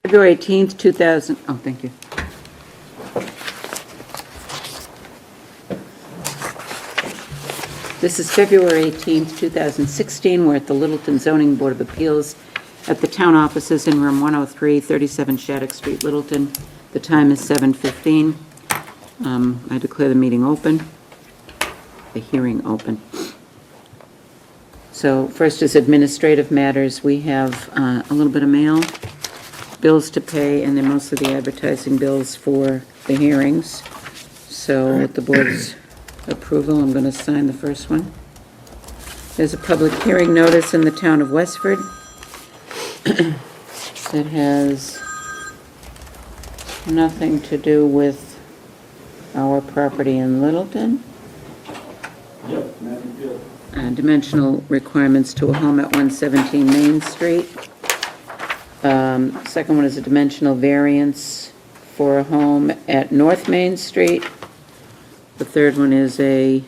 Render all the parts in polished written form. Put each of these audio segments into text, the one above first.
February 18th, 2000, oh, thank you. This is February 18th, 2016. We're at the Littleton Zoning Board of Appeals at the town offices in room 103, 37 Shattuck Street, Littleton. The time is 7:15. I declare the meeting open, the hearing open. So first is administrative matters. We have a little bit of mail, bills to pay, and they're mostly the advertising bills for the hearings. So with the board's approval, I'm going to sign the first one. There's a public hearing notice in the town of Westford that has nothing to do with our property in Littleton. Dimensional requirements to a home at 117 Main Street. Second one is a dimensional variance for a home at North Main Street. The third one is a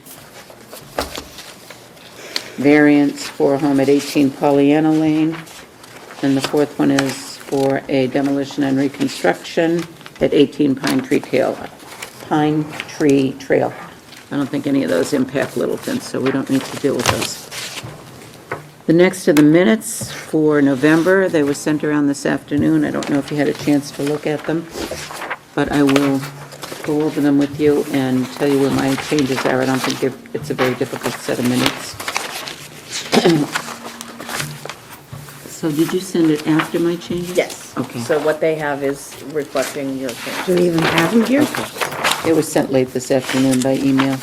variance for a home at 18 Pollyanna Lane. And the fourth one is for a demolition and reconstruction at 18 Pine Tree Trail. I don't think any of those impact Littleton, so we don't need to deal with those. The next are the minutes for November. They were sent around this afternoon. I don't know if you had a chance to look at them, but I will go over them with you and tell you where my changes are. I don't think it's a very difficult set of minutes. So did you send it after my changes? Yes. Okay. So what they have is reflecting your change. Do we even have them here? Okay. It was sent late this afternoon by email,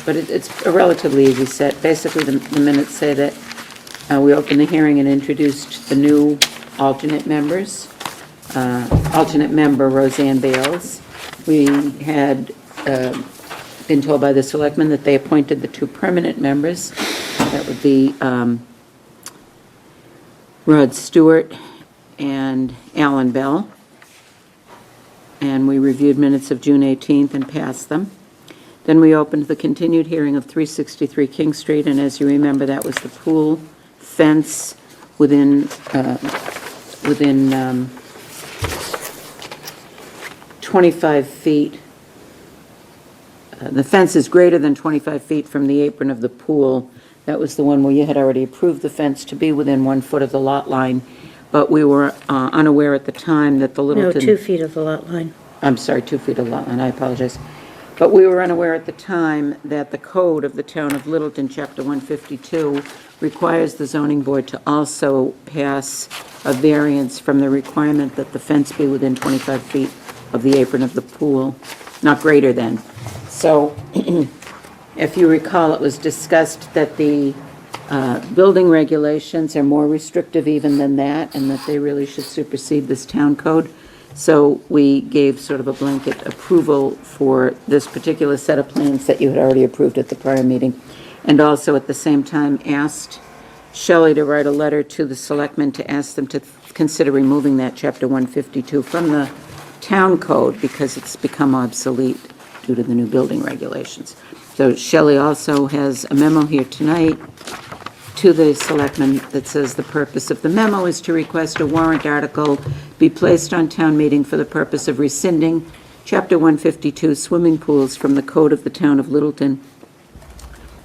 but it's a relatively easy set. Basically, the minutes say that we opened the hearing and introduced the new alternate members. Alternate member Roseanne Bales. We had been told by the selectmen that they appointed the two permanent members. That would be Rod Stewart and Alan Bell. And we reviewed minutes of June 18th and passed them. Then we opened the continued hearing of 363 King Street, and as you remember, that was the pool fence within 25 feet. The fence is greater than 25 feet from the apron of the pool. That was the one where you had already approved the fence to be within 1 foot of the lot line, but we were unaware at the time that the No, Littleton... 2 feet of the lot line. I'm sorry, 2 feet of lot line, I apologize. But we were unaware at the time that the code of the town of Littleton, Chapter 152, requires the zoning board to also pass a variance from the requirement that the fence be within 25 feet of the apron of the pool, not greater than. So, if you recall, it was discussed that the building regulations are more restrictive even than that, and that they really should supersede this town code. So we gave sort of a blanket approval for this particular set of plans that you had already approved at the prior meeting, and also at the same time asked Shelley to write a letter to the selectmen to ask them to consider removing that Chapter 152 from the town code because it's become obsolete due to the new building regulations. So Shelley also has a memo here tonight to the selectmen that says the purpose of the memo is to request a warrant article be placed on town meeting for the purpose of rescinding Chapter 152 swimming pools from the code of the town of Littleton.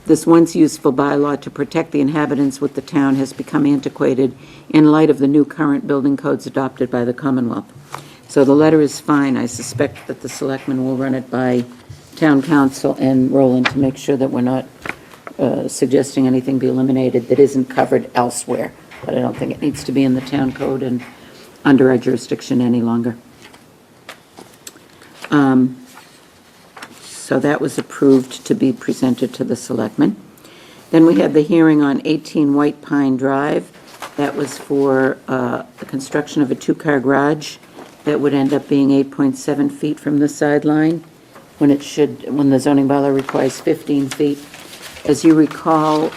This once useful bylaw to protect the inhabitants with the town has become antiquated in light of the new current building codes adopted by the Commonwealth. So the letter is fine. I suspect that the selectmen will run it by town council and Roland to make sure that we're not suggesting anything be eliminated that isn't covered elsewhere. But I don't think it needs to be in the town code and under our jurisdiction any longer. So that was approved to be presented to the selectmen. Then we had the hearing on 18 White Pine Drive. That was for the construction of a two-car garage that would end up being 8.7 feet from the sideline when the zoning bylaw requires 15 feet. As you recall,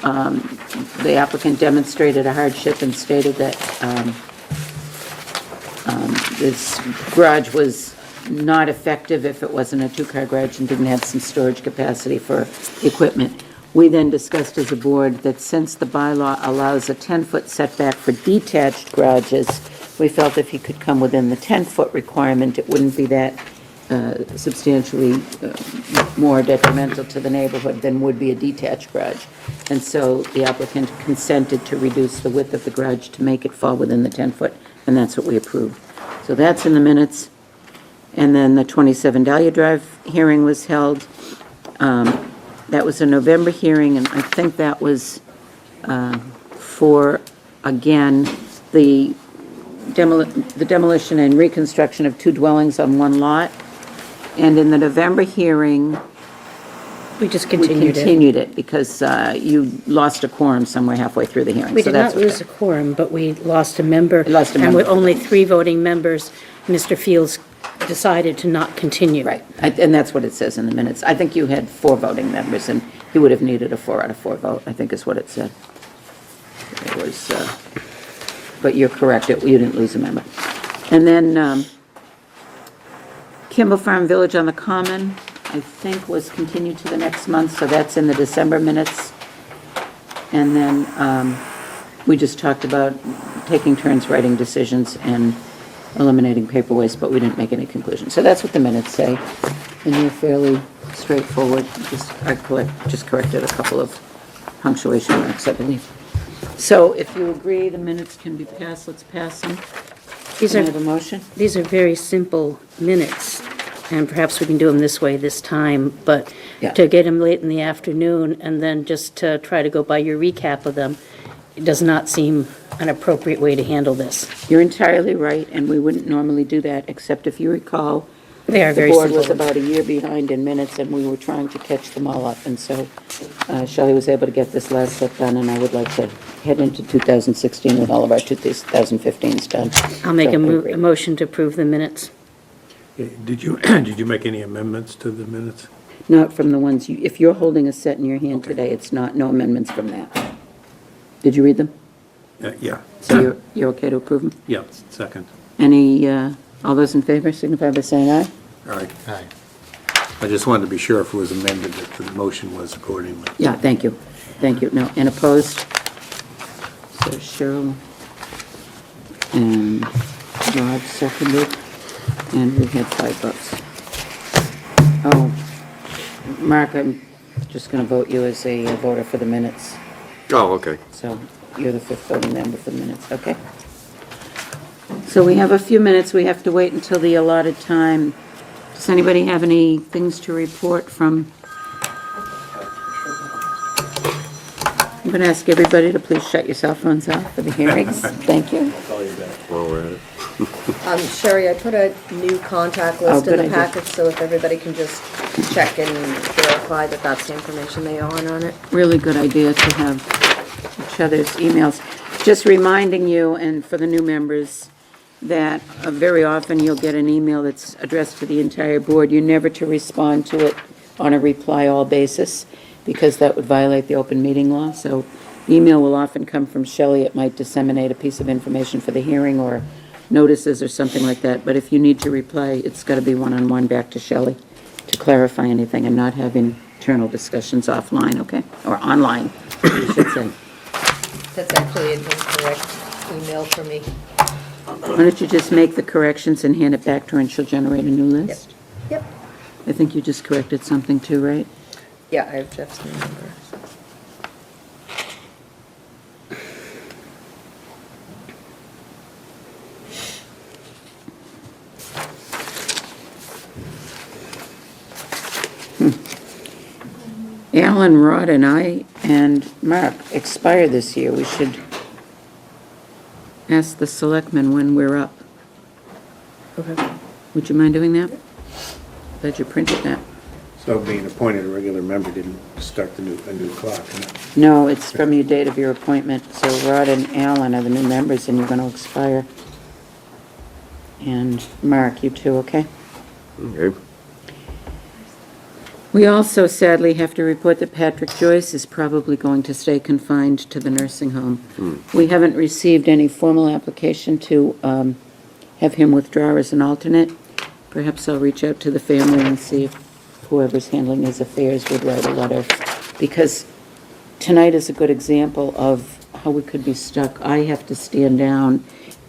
the applicant demonstrated a hardship and stated that this garage was not effective if it wasn't a two-car garage and didn't have some storage capacity for equipment. We then discussed as a board that since the bylaw allows a 10-foot setback for detached garages, we felt if he could come within the 10-foot requirement, it wouldn't be that substantially more detrimental to the neighborhood than would be a detached garage. And so the applicant consented to reduce the width of the garage to make it fall within the 10-foot, and that's what we approved. So that's in the minutes. And then the 27 Dahlia Drive hearing was held. That was a November hearing, and I think that was for, again, the demolition and reconstruction of 2 dwellings on 1 lot. And in the November hearing, We just we continued it. continued it because you lost a quorum somewhere halfway through the hearing. We So did that's not what lose a quorum, but we lost a member. Lost a And member. with only 3 voting members, Mr. Fields decided to not continue. Right, and that's what it says in the minutes. I think you had 4 voting members, and he would have needed a 4 out of 4 vote, I think is what it said. It was, but you're correct, you didn't lose a member. And then Kimball Farm Village on the Common, I think was continued to the next month, so that's in the December minutes. And then we just talked about taking turns writing decisions and eliminating paper waste, but we didn't make any conclusions. So that's what the minutes say, and they're fairly straightforward. Just corrected a couple of punctuation marks, I believe. So if you agree, the minutes can be passed, let's pass them. These Can I are, have a motion? these are very simple minutes, and perhaps we can do them this way this time, but Yeah. to get them late in the afternoon and then just to try to go by your recap of them, it does not seem an appropriate way to handle this. You're entirely right, and we wouldn't normally do that, except if you recall, They are very the board was simple. about a year behind in minutes, and we were trying to catch them all up. And so Shelley was able to get this last set done, and I would like to head into 2016 with all of our 2015s done. I'll make So I agree. a motion to approve the minutes. Did you make any amendments to the minutes? Not from the ones, if you're holding a set in your hand today, it's not, no amendments from that. Did you read them? Yeah. So you're okay to approve them? Yeah, second. Any, all those in favor signify by saying aye? All right. I just wanted to be sure if it was amended, that the motion was accordingly. Yeah, thank you. Thank you. No, and opposed? So Cheryl and Rod seconded, and we had 5 votes. Oh, Mark, I'm just going to vote you as a voter for the minutes. Oh, okay. So you're the 5th voting member for the minutes, okay? So we have a few minutes. We have to wait until the allotted time. Does anybody have any things to report from? I'm going to ask everybody to please shut your cell phones off for the hearings. Thank you. While we're at it. Sherry, I put a new contact Oh, list good in the idea. packet, so if everybody can just check and verify that that's the information they are on it. Really good idea to have each other's emails. Just reminding you, and for the new members, that very often you'll get an email that's addressed to the entire board. You're never to respond to it on a reply-all basis, because that would violate the open meeting law. So the email will often come from Shelley. It might disseminate a piece of information for the hearing or notices or something like that. But if you need to reply, it's got to be one-on-one back to Shelley to clarify anything and not have internal discussions offline, okay? Or online, I should say. That's actually an incorrect email for me. Why don't you just make the corrections and hand it back to her, and she'll generate a new list? Yep. I think you just corrected something too, right? Yeah, I have Jeff's new number. Alan, Rod, and I, and Mark expire this year. We should ask the selectmen when we're up. Okay. Would you mind doing that? Glad you printed that. So being appointed a regular member didn't start a new clock, huh? No, it's from your date of your appointment. So Rod and Alan are the new members, and you're going to expire. And Mark, you too, okay? Okay. We also sadly have to report that Patrick Joyce is probably going to stay confined to the nursing home. We haven't received any formal application to have him withdraw as an alternate. Perhaps I'll reach out to the family and see if whoever's handling his affairs would write a letter, because tonight is a good example of how we could be stuck. I have to stand down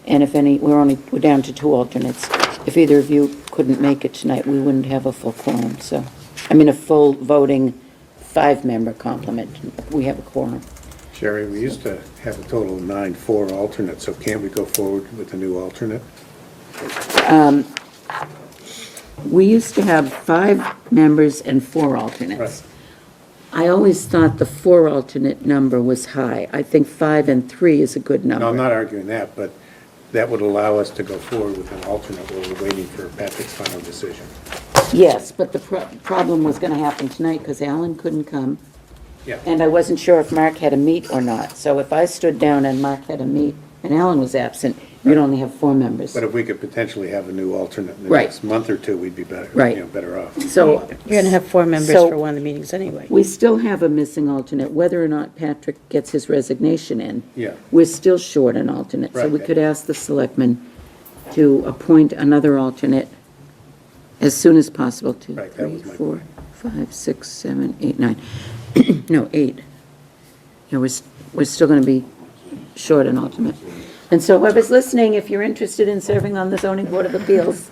And if any, we're down to 2 alternates. If either of you couldn't make it tonight, we wouldn't have a full quorum, so, I mean, a full voting 5-member complement. We have a quorum. Sherry, we used to have a total of 9 4 alternates, so can't we go forward with a new alternate? We used to have 5 members and 4 alternates. Right. I always thought the 4 alternate number was high. I think 5 and 3 is a good number. No, I'm not arguing that, but that would allow us to go forward with an alternate while we're waiting for Patrick's final decision. Yes, but the problem was going to happen tonight because Alan couldn't come, Yeah. and I wasn't sure if Mark had a meet or not. So if I stood down and Mark had a meet and Alan was absent, you'd only have 4 members. But if we could potentially have a new alternate in the Right. next month or 2, we'd be better, Right. better off. So You're going to have 4 members So- for one of the meetings anyway. we still have a missing alternate, whether or not Patrick gets his resignation in. Yeah. We're still short an alternate, so we Right. could ask the selectmen to appoint another alternate as soon as possible. 2, Right, that 3, was my 4, 5, 6, 7, 8, 9. No, 8. Yeah, we're still going to be short an alternate. And so whoever's listening, if you're interested in serving on the zoning board of appeals,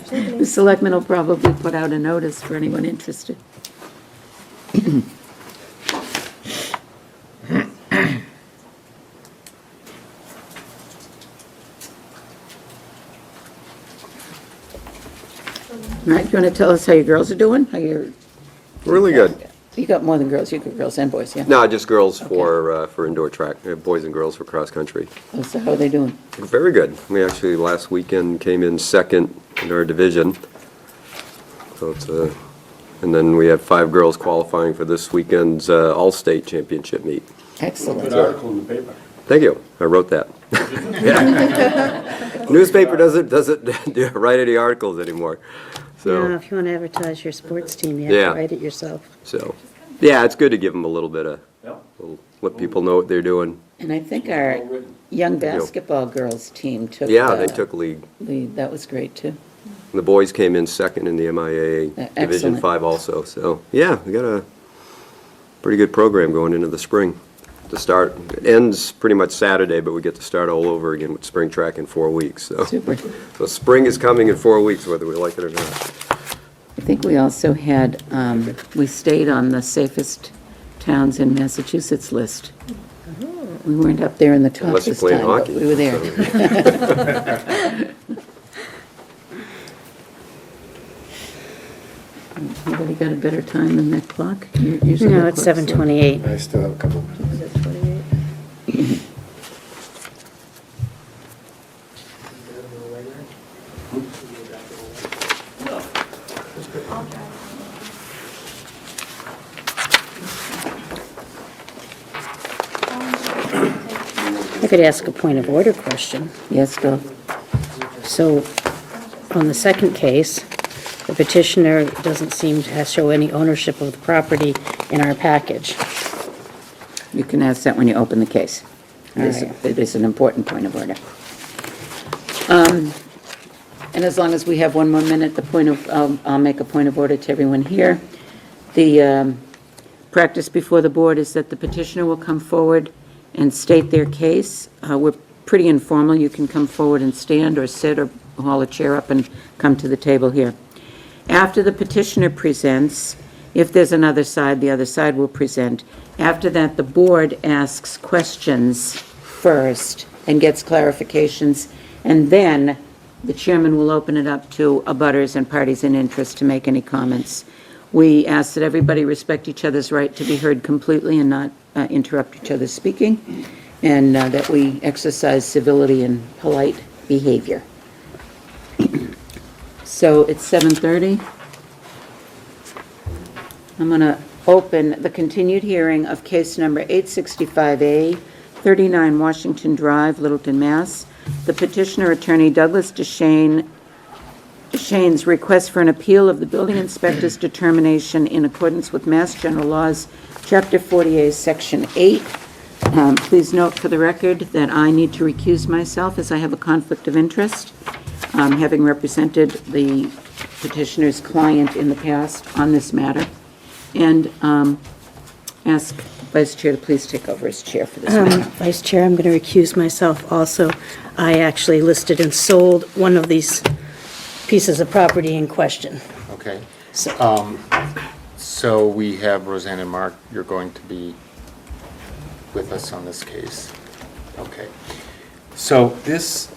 the selectmen will probably put out a notice for anyone interested. Right, you want to tell us how your girls are doing? How you're, Really good. you got more than girls, you got girls and boys, yeah? No, just girls for indoor track, boys and girls for cross country. Oh, so how are they doing? Very good. We actually, last weekend, came in second in our division. So it's and then we have 5 girls qualifying for this weekend's All-State Championship meet. Excellent. article in the paper. Thank you. I wrote that. Newspaper doesn't write any articles anymore. Yeah, So, if you want to advertise your sports team, you have Yeah. to write it yourself. yeah, it's good to give them a little bit of, Yep. let people know what they're doing. And I think our young basketball girls team took Yeah, they the took lead. lead. That was great, too. The boys came in second in the MIA Division Excellent. 5 also. So, yeah, we got a pretty good program going into the spring. To start, it ends pretty much Saturday, but we get to start all over again with spring track in 4 weeks. So, Super. so spring is coming in 4 weeks, whether we like it or not. I think we also had, we stayed on the safest towns in Massachusetts list. We weren't up there in the top Unless you're this playing time, but hockey. we were there. Anybody got a better time than that clock? Usually No, that it's clock's 7:28. I still have a couple minutes. I could ask a point of order question. Yes, Bill? So, on the second case, the petitioner doesn't seem to show any ownership of the property in our package. You can ask that when you open the case. All right. It is an important point of order. And as long as we have one more minute, I'll make a point of order to everyone here. The practice before the board is that the petitioner will come forward and state their case. We're pretty informal. You can come forward and stand or sit or haul a chair up and come to the table here. After the petitioner presents, if there's another side, the other side will present. After that, the board asks questions first and gets clarifications, and then the chairman will open it up to abutters and parties in interest to make any comments. We ask that everybody respect each other's right to be heard completely and not interrupt each other's speaking, and that we exercise civility and polite behavior. So it's 7:30. I'm going to open the continued hearing of case number 865A, 39 Washington Drive, Littleton, Mass. The petitioner, attorney Douglas Deshane's request for an appeal of the building inspector's determination in accordance with Mass General Laws, Chapter 48, Section 8. Please note for the record that I need to recuse myself as I have a conflict of interest, having represented the petitioner's client in the past on this matter, and ask Vice Chair to please take over as chair for this matter. Vice Chair, I'm going to recuse myself also. I actually listed and sold one of these pieces of property in question. Okay. So, So we have Roseanne and Mark, you're going to be with us on this case. Okay. So this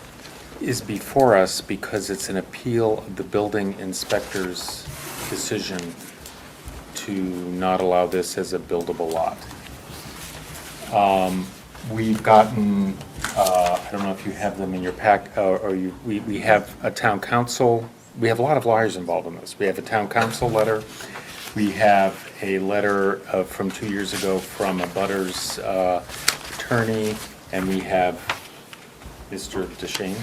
is before us because it's an appeal of the building inspector's decision to not allow this as a buildable lot. We've gotten, I don't know if you have them in your pack, we have a town council, we have a lot of lawyers involved in this. We have a town council letter, we have a letter from 2 years ago from a Butters attorney, and we have Mr. DeShane?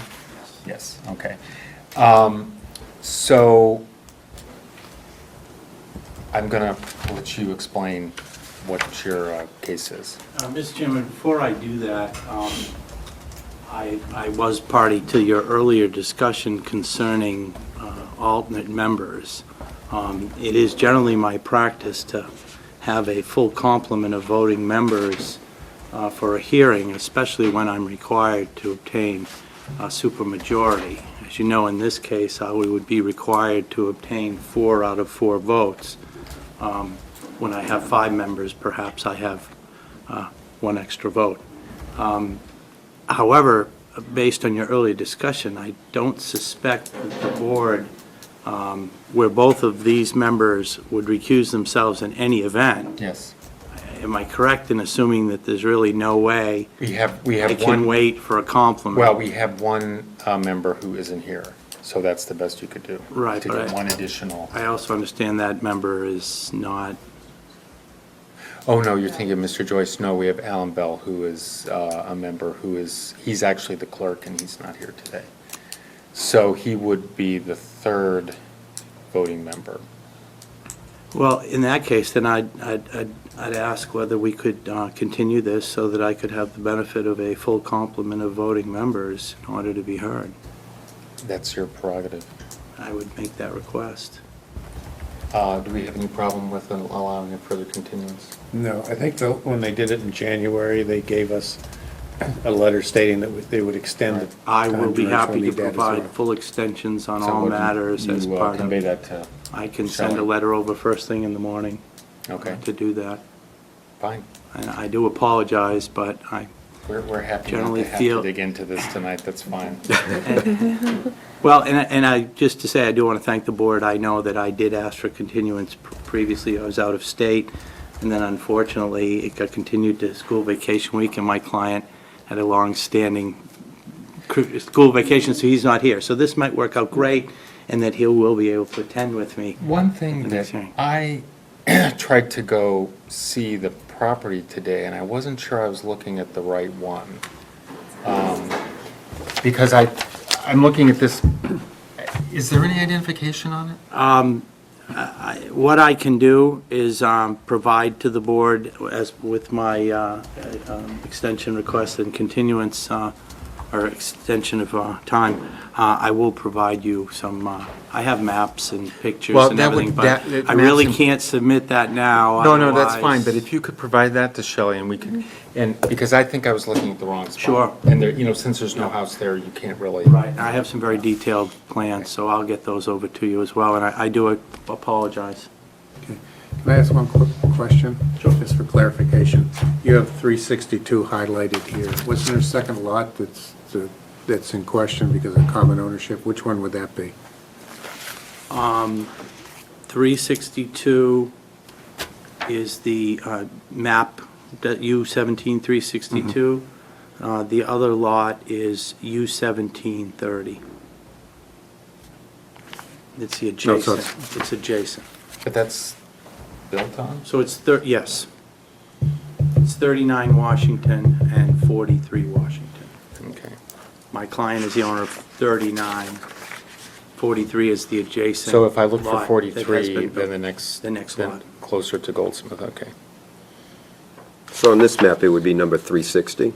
Yes, okay. So I'm gonna let you explain what your case is. Mr. Chairman, before I do that, I was party to your earlier discussion concerning alternate members. It is generally my practice to have a full complement of voting members for a hearing, especially when I'm required to obtain a supermajority. As you know, in this case, we would be required to obtain 4 out of 4 votes. When I have 5 members, perhaps I have 1 extra vote. However, based on your earlier discussion, I don't suspect that the board, where both of these members would recuse themselves in any event. Yes. Am I correct in assuming that there's really no way We have I can one, wait for a compliment? well, we have one member who isn't here, so that's the best you could do. Right, To but get one additional. I also understand that member is not, Oh, no, you're thinking of Mr. Joyce. No, we have Alan Bell, who is a member he's actually the clerk, and he's not here today. So he would be the 3rd voting member. well, in that case, then I'd ask whether we could continue this so that I could have the benefit of a full complement of voting members in order to be heard. That's your prerogative. I would make that request. Do we have any problem with allowing a further continuance? No, I think when they did it in January, they gave us a letter stating that they would extend the I will be time happy to duration we need that as provide well. full extensions on So all would matters as you, part convey of, that to, I can send a Shelley? letter over first thing in the morning okay, to do that. fine. And I do apologize, but I, We're happy not Generally to have feel- to dig into this tonight, that's fine. well, and I, just to say, I do want to thank the board. I know that I did ask for continuance previously. I was out of state, and then unfortunately, it got continued to school vacation week, and my client had a long-standing school vacation, so he's not here. So this might work out great, and that he will be able to attend with me. One thing The that next hearing. I tried to go see the property today, and I wasn't sure I was looking at the right one. Because I'm looking at this, is there any identification on it? What I can do is provide to the board, as with my extension request and continuance, or extension of time, I will provide you some, I have maps and pictures Well, and that would- everything, but that- I really maps and- can't submit that now. No, that's fine, otherwise- but if you could provide that to Shelley and we could, and, because I think I was looking at the wrong spot. Sure. And there, since there's no house there, you can't really. Right, I have some very detailed plans, so I'll get those over to you as well, and I do apologize. Can I ask one quick question? Just for clarification. You have 362 highlighted here. Wasn't there a second lot that's in question because of common ownership? Which one would that be? 362 is the map, U-17-362. The other lot is U-17-30. It's the No, so adjacent, it's adjacent. But that's built on? So it's, yes. It's 39 Washington and 43 Washington. Okay. My client is the owner of 39. 43 is the adjacent So if I look for lot that has 43, been built. then the next lot. closer to Goldsmith, okay. So on this map, it would be number 360?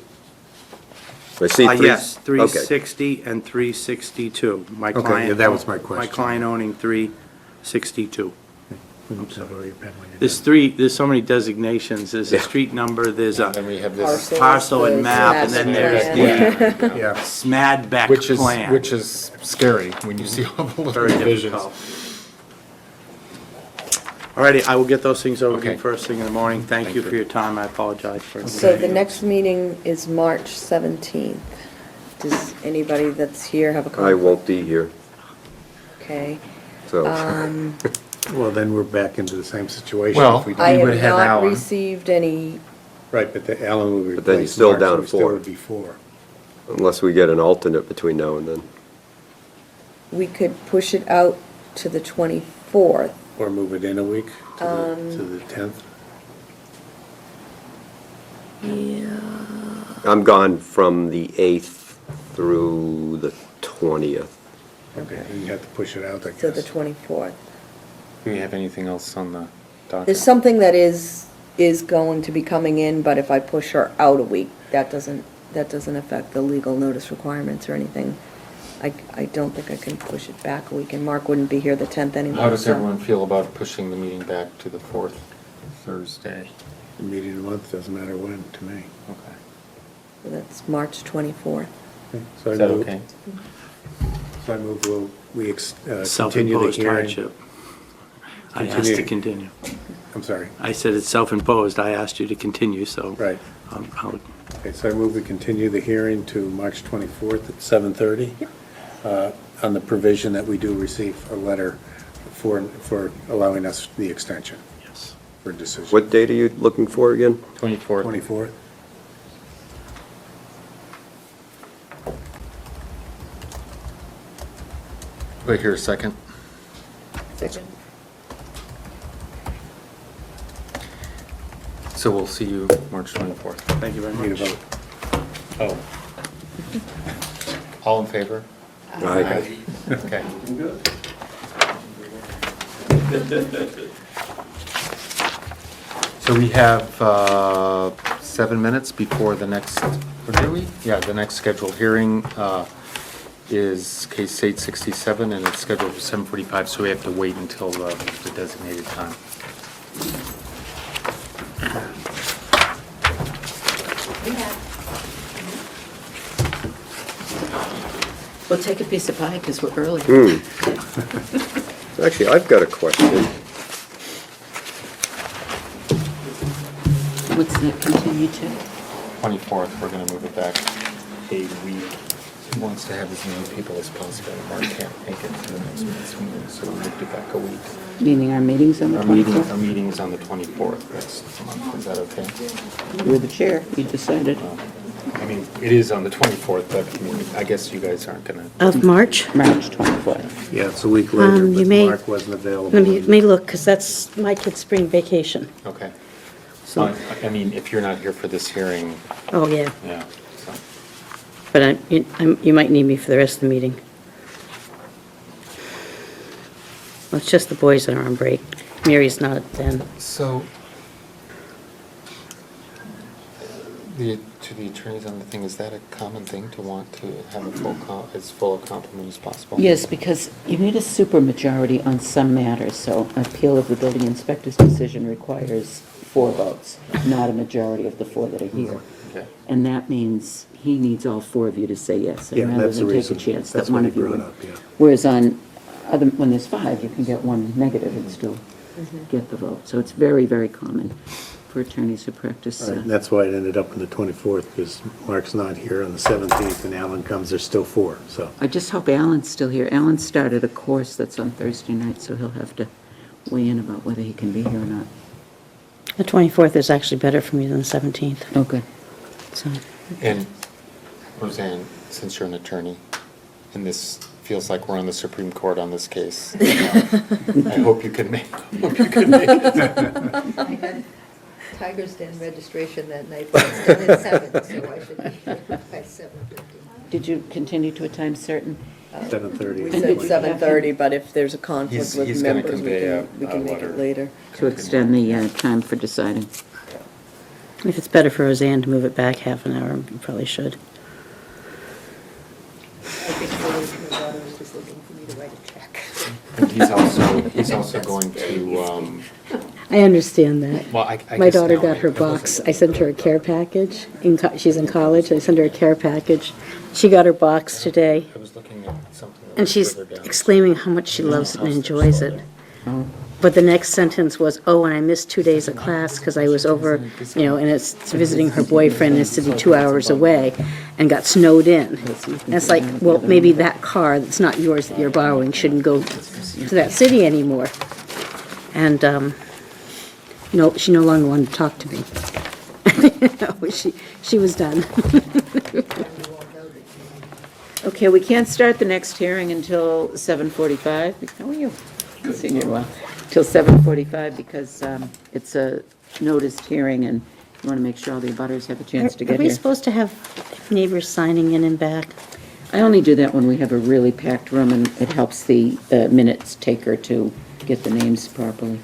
I see three. Yes, Okay. 360 and 362. My Okay, client. yeah, that was my My question. client owning 362. Oops, I've already pen when you're There's done. there's so many designations. There's a street number, there's And then a we have this, parcel and the map, and then there's master the Yeah, SMADBEC which is, plan. which is scary when you see all the little Very divisions. difficult. Alrighty, I will get those things over to you Okay. first thing in the morning. Thank Thank you you. for your time. I apologize for. So the next meeting is March 17th. Does anybody that's here have a I conflict? won't be here, Okay. so. well, then we're back into the same situation. Well, if we I We don't- would have have not Alan. received any, Right, but the Alan will But then you're replace still Mark, down so to we still four. would be four. Unless we get an alternate between now and then. we could push it out to the 24th. Or move it in a week to the 10th. I'm gone from the 8th through the 20th. Okay, and you have to push it out, I To the guess. 24th. Do we have anything else on the docket? There's something that is going to be coming in, but if I push her out a week, that doesn't affect the legal notice requirements or anything. I don't think I can push it back a week, and Mark wouldn't be here the 10th anymore. How does so- everyone feel about pushing the meeting back to the 4th Thursday? The meeting of the month, doesn't matter when, to me. Okay. So that's March 24th. So I Is that move- okay? So I move, we continue the Self-imposed hearing. hardship. I asked to Continue. continue. I'm sorry. I said it's self-imposed. I asked you to continue, so. Right. I'll- Okay, so I move we continue the hearing to March 24th at 7:30. On the provision that we do receive a letter for allowing us the extension Yes. for decision. What date are you looking for again? 24th. 24th? Do I hear a second? Second. So we'll see you March 24th. Thank you very Need a much. vote. Oh. All in favor? Aye. Okay. So we have 7 minutes before the next, or do we? Yeah, the next scheduled hearing is case 867, and it's scheduled for 7:45, so we have to wait until the designated time. We'll take a piece of pie because we're early. Actually, I've got a question. What's that continue to? 24th, we're gonna move it back a week. He wants to have as many people as possible. Mark can't make it to the next meeting, so we moved it back a week. Meaning our meeting's on the Our 24th? meeting is on the 24th next month. Is that okay? You're the chair, you decided. I mean, it is on the 24th, but I mean, I guess you guys aren't gonna. Of March? March 24th. Yeah, it's a week later, You but may- Mark wasn't available. Let me look, because that's my kid's spring vacation. Okay. So, I mean, if you're not here for this hearing, oh, yeah, yeah, so. but you might need me for the rest of the meeting. Well, it's just the boys that are on break. Mary's not then. So, to the attorneys on the thing, is that a common thing to want to have a as full a complement as possible? Yes, because you need a supermajority on some matters, so appeal of the building inspector's decision requires 4 votes, not a majority of the 4 that are here. Okay. And that means he needs all 4 of you to say yes, Yeah, and rather that's the than take a reason. chance That's that what one he of you brought would. up, yeah. Whereas on other, when there's 5, you can get 1 negative and still get the vote. So it's very, very common for attorneys who practice. All right, and that's why it ended up on the 24th, because Mark's not here on the 17th, and Alan comes, there's still 4, so. I just hope Alan's still here. Alan started a course that's on Thursday night, so he'll have to weigh in about whether he can be here or not. The 24th is actually better for me than the 17th, Okay. so. And Roseanne, since you're an attorney, and this feels like we're on the Supreme Court on this case, I hope you can make it. I had Tiger's Den registration that night, but it's done at 7, so I should be here by 7:15. Did you continue to a time certain? 7:30. We said 7:30, but if there's a conflict He's with gonna members, we convey we a can make letter. it later. To extend the time for deciding. If it's better for Roseanne to move it back half an hour, you probably should. I think Coalition of Voters is looking for me to write a check. And he's also going to, I understand that. well, I My guess daughter now got her it wasn't- box. I sent her a care package. She's in college. I sent her a care package. She got her box today, I was looking at something. that and was she's further down. exclaiming how much she loves it and enjoys it. But the next sentence was, oh, and I missed 2 days of class because I was over, and it's visiting her boyfriend in a city 2 hours away and got snowed in. And it's like, well, maybe that car that's not yours that you're borrowing shouldn't go to that city anymore. And, no, she no longer wanted to talk to me. She was done. Okay, we can't start the next hearing until 7:45. How are you? I've seen you in a while. Till 7:45 because it's a noticed hearing and you want to make sure all the abutters have a chance to Are get we here. supposed to have neighbors signing in and back? I only do that when we have a really packed room and it helps the minutes taker to get the names properly.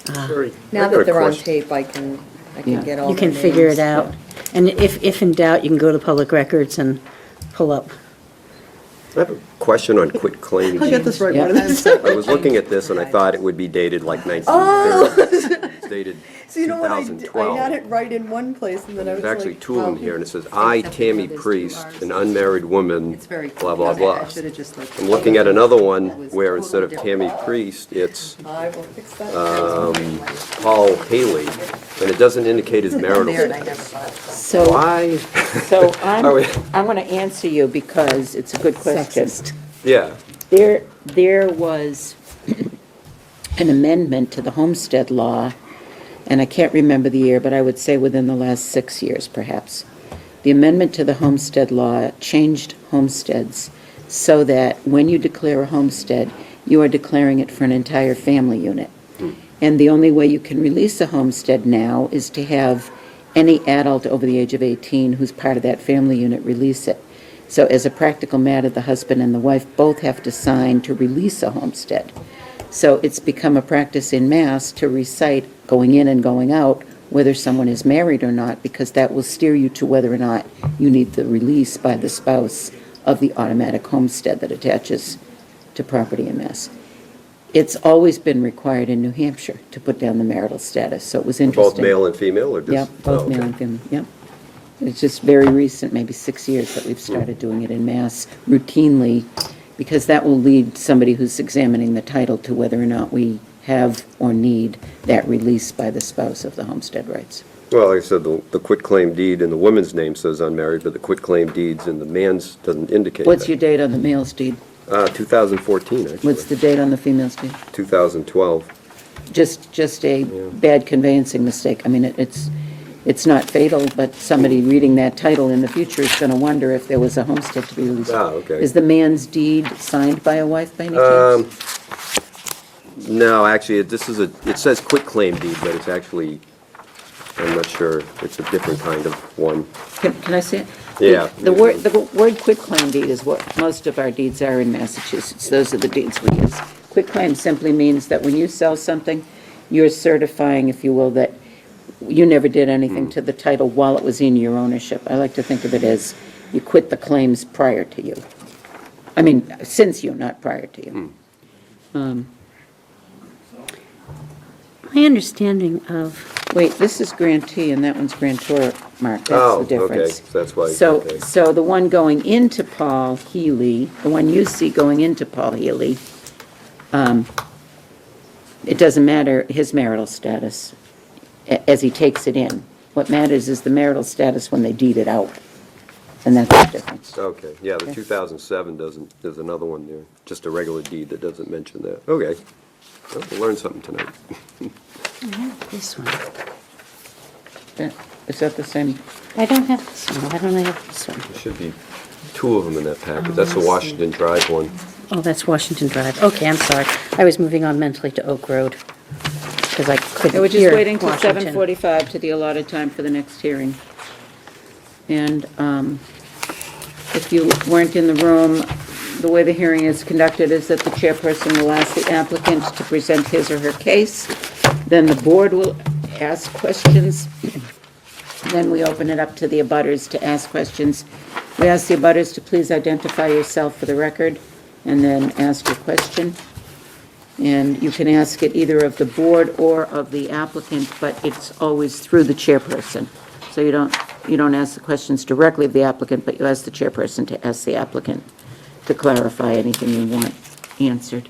Now I've got a that they're on question. tape, I can Yeah. get all You the can figure names. it out. And if in doubt, you can go to public records and pull up. I have a question on quitclaim deeds. I'll get this right Yeah. one of these. I was looking at this and I thought it would be dated like 1930. It's dated So you know what, I had 2012. it right in one place, and then I was There's like... actually two of them well, here, and it says, "I, Tammy Priest, an unmarried woman," blah, blah, blah. I'm looking at another one where instead of Tammy Priest, it's I will fix that. Paul Haley, and it doesn't indicate his marital status. So, Why? so Are we- I'm going to answer you because it's a good question. Sexist. Yeah, There was an amendment to the homestead law, and I can't remember the year, but I would say within the last 6 years, perhaps. The amendment to the homestead law changed homesteads so that when you declare a homestead, you are declaring it for an entire family unit. And the only way you can release a homestead now is to have any adult over the age of 18 who's part of that family unit release it. So as a practical matter, the husband and the wife both have to sign to release a homestead. So it's become a practice in Mass to recite going in and going out whether someone is married or not, because that will steer you to whether or not you need the release by the spouse of the automatic homestead that attaches to property in Mass. It's always been required in New Hampshire to put down the marital status, so it was interesting. both male and female, or just? Yeah, both oh, male okay. and female, yep. It's just very recent, maybe 6 years, that we've started doing it in Mass routinely, because that will lead somebody who's examining the title to whether or not we have or need that release by the spouse of the homestead rights. Well, like I said, the quitclaim deed in the woman's name says unmarried, but the quitclaim deeds in the man's doesn't indicate that. What's your date on the male's deed? 2014, actually. What's the date on the female's deed? 2012. Just a bad conveyancing mistake. I mean, it's not fatal, but somebody reading that title in the future is going to wonder if there was a homestead to be released. Ah, okay. Is the man's deed signed by a wife by any chance? No, actually, it says quitclaim deed, but it's actually, I'm not sure, it's a different kind of one. Can I see it? Yeah. The word quitclaim deed is what most of our deeds are in Massachusetts. Those are the deeds we use. Quitclaim simply means that when you sell something, you're certifying, if you will, that you never did anything to the title while it was in your ownership. I like to think of it as you quit the claims prior to you. I mean, since you, not prior to you. My understanding of, Wait, this is grantee and that one's grantor, Mark. Oh, That's the difference. okay, that's why, So, okay. so the one going into Paul Healy, the one you see going into Paul Healy, it doesn't matter his marital status as he takes it in. What matters is the marital status when they deed it out. And that's the difference. Okay, yeah, the 2007 doesn't, there's another one there, just a regular deed that doesn't mention that. Okay. Well, we'll learn something tonight. this one. Is that the same? I don't have this one. Why don't I have this one? There should be two of them in that package. That's the Washington Drive one. Oh, that's Washington Drive. Okay, I'm sorry. I was moving on mentally to Oak Road, because I couldn't We're hear just waiting till Washington. 7:45 to the allotted time for the next hearing. And if you weren't in the room, the way the hearing is conducted is that the chairperson will ask the applicant to present his or her case, then the board will ask questions, then we open it up to the abutters to ask questions. We ask the abutters to please identify yourself for the record and then ask your question. And you can ask it either of the board or of the applicant, but it's always through the chairperson. So you don't ask the questions directly of the applicant, but you ask the chairperson to ask the applicant to clarify anything you want answered.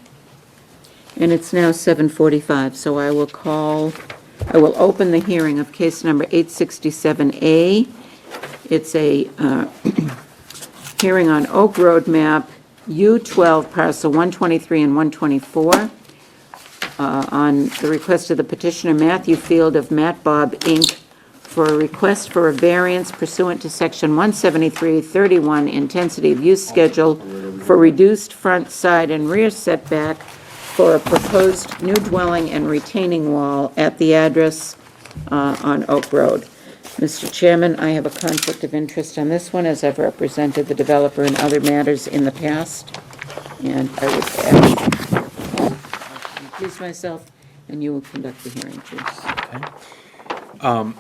And it's now 7:45, so I will open the hearing of case number 867A. It's a hearing on Oak Road map U12 parcel 123 and 124 on the request of the petitioner Matthew Field of Matt Bob, Inc., for a request for a variance pursuant to section 173-31 intensity of use schedule for reduced front, side, and rear setback for a proposed new dwelling and retaining wall at the address on Oak Road. Mr. Chairman, I have a conflict of interest on this one, as I've represented the developer in other matters in the past, and I would ask to recuse myself, and you will conduct the hearing, please.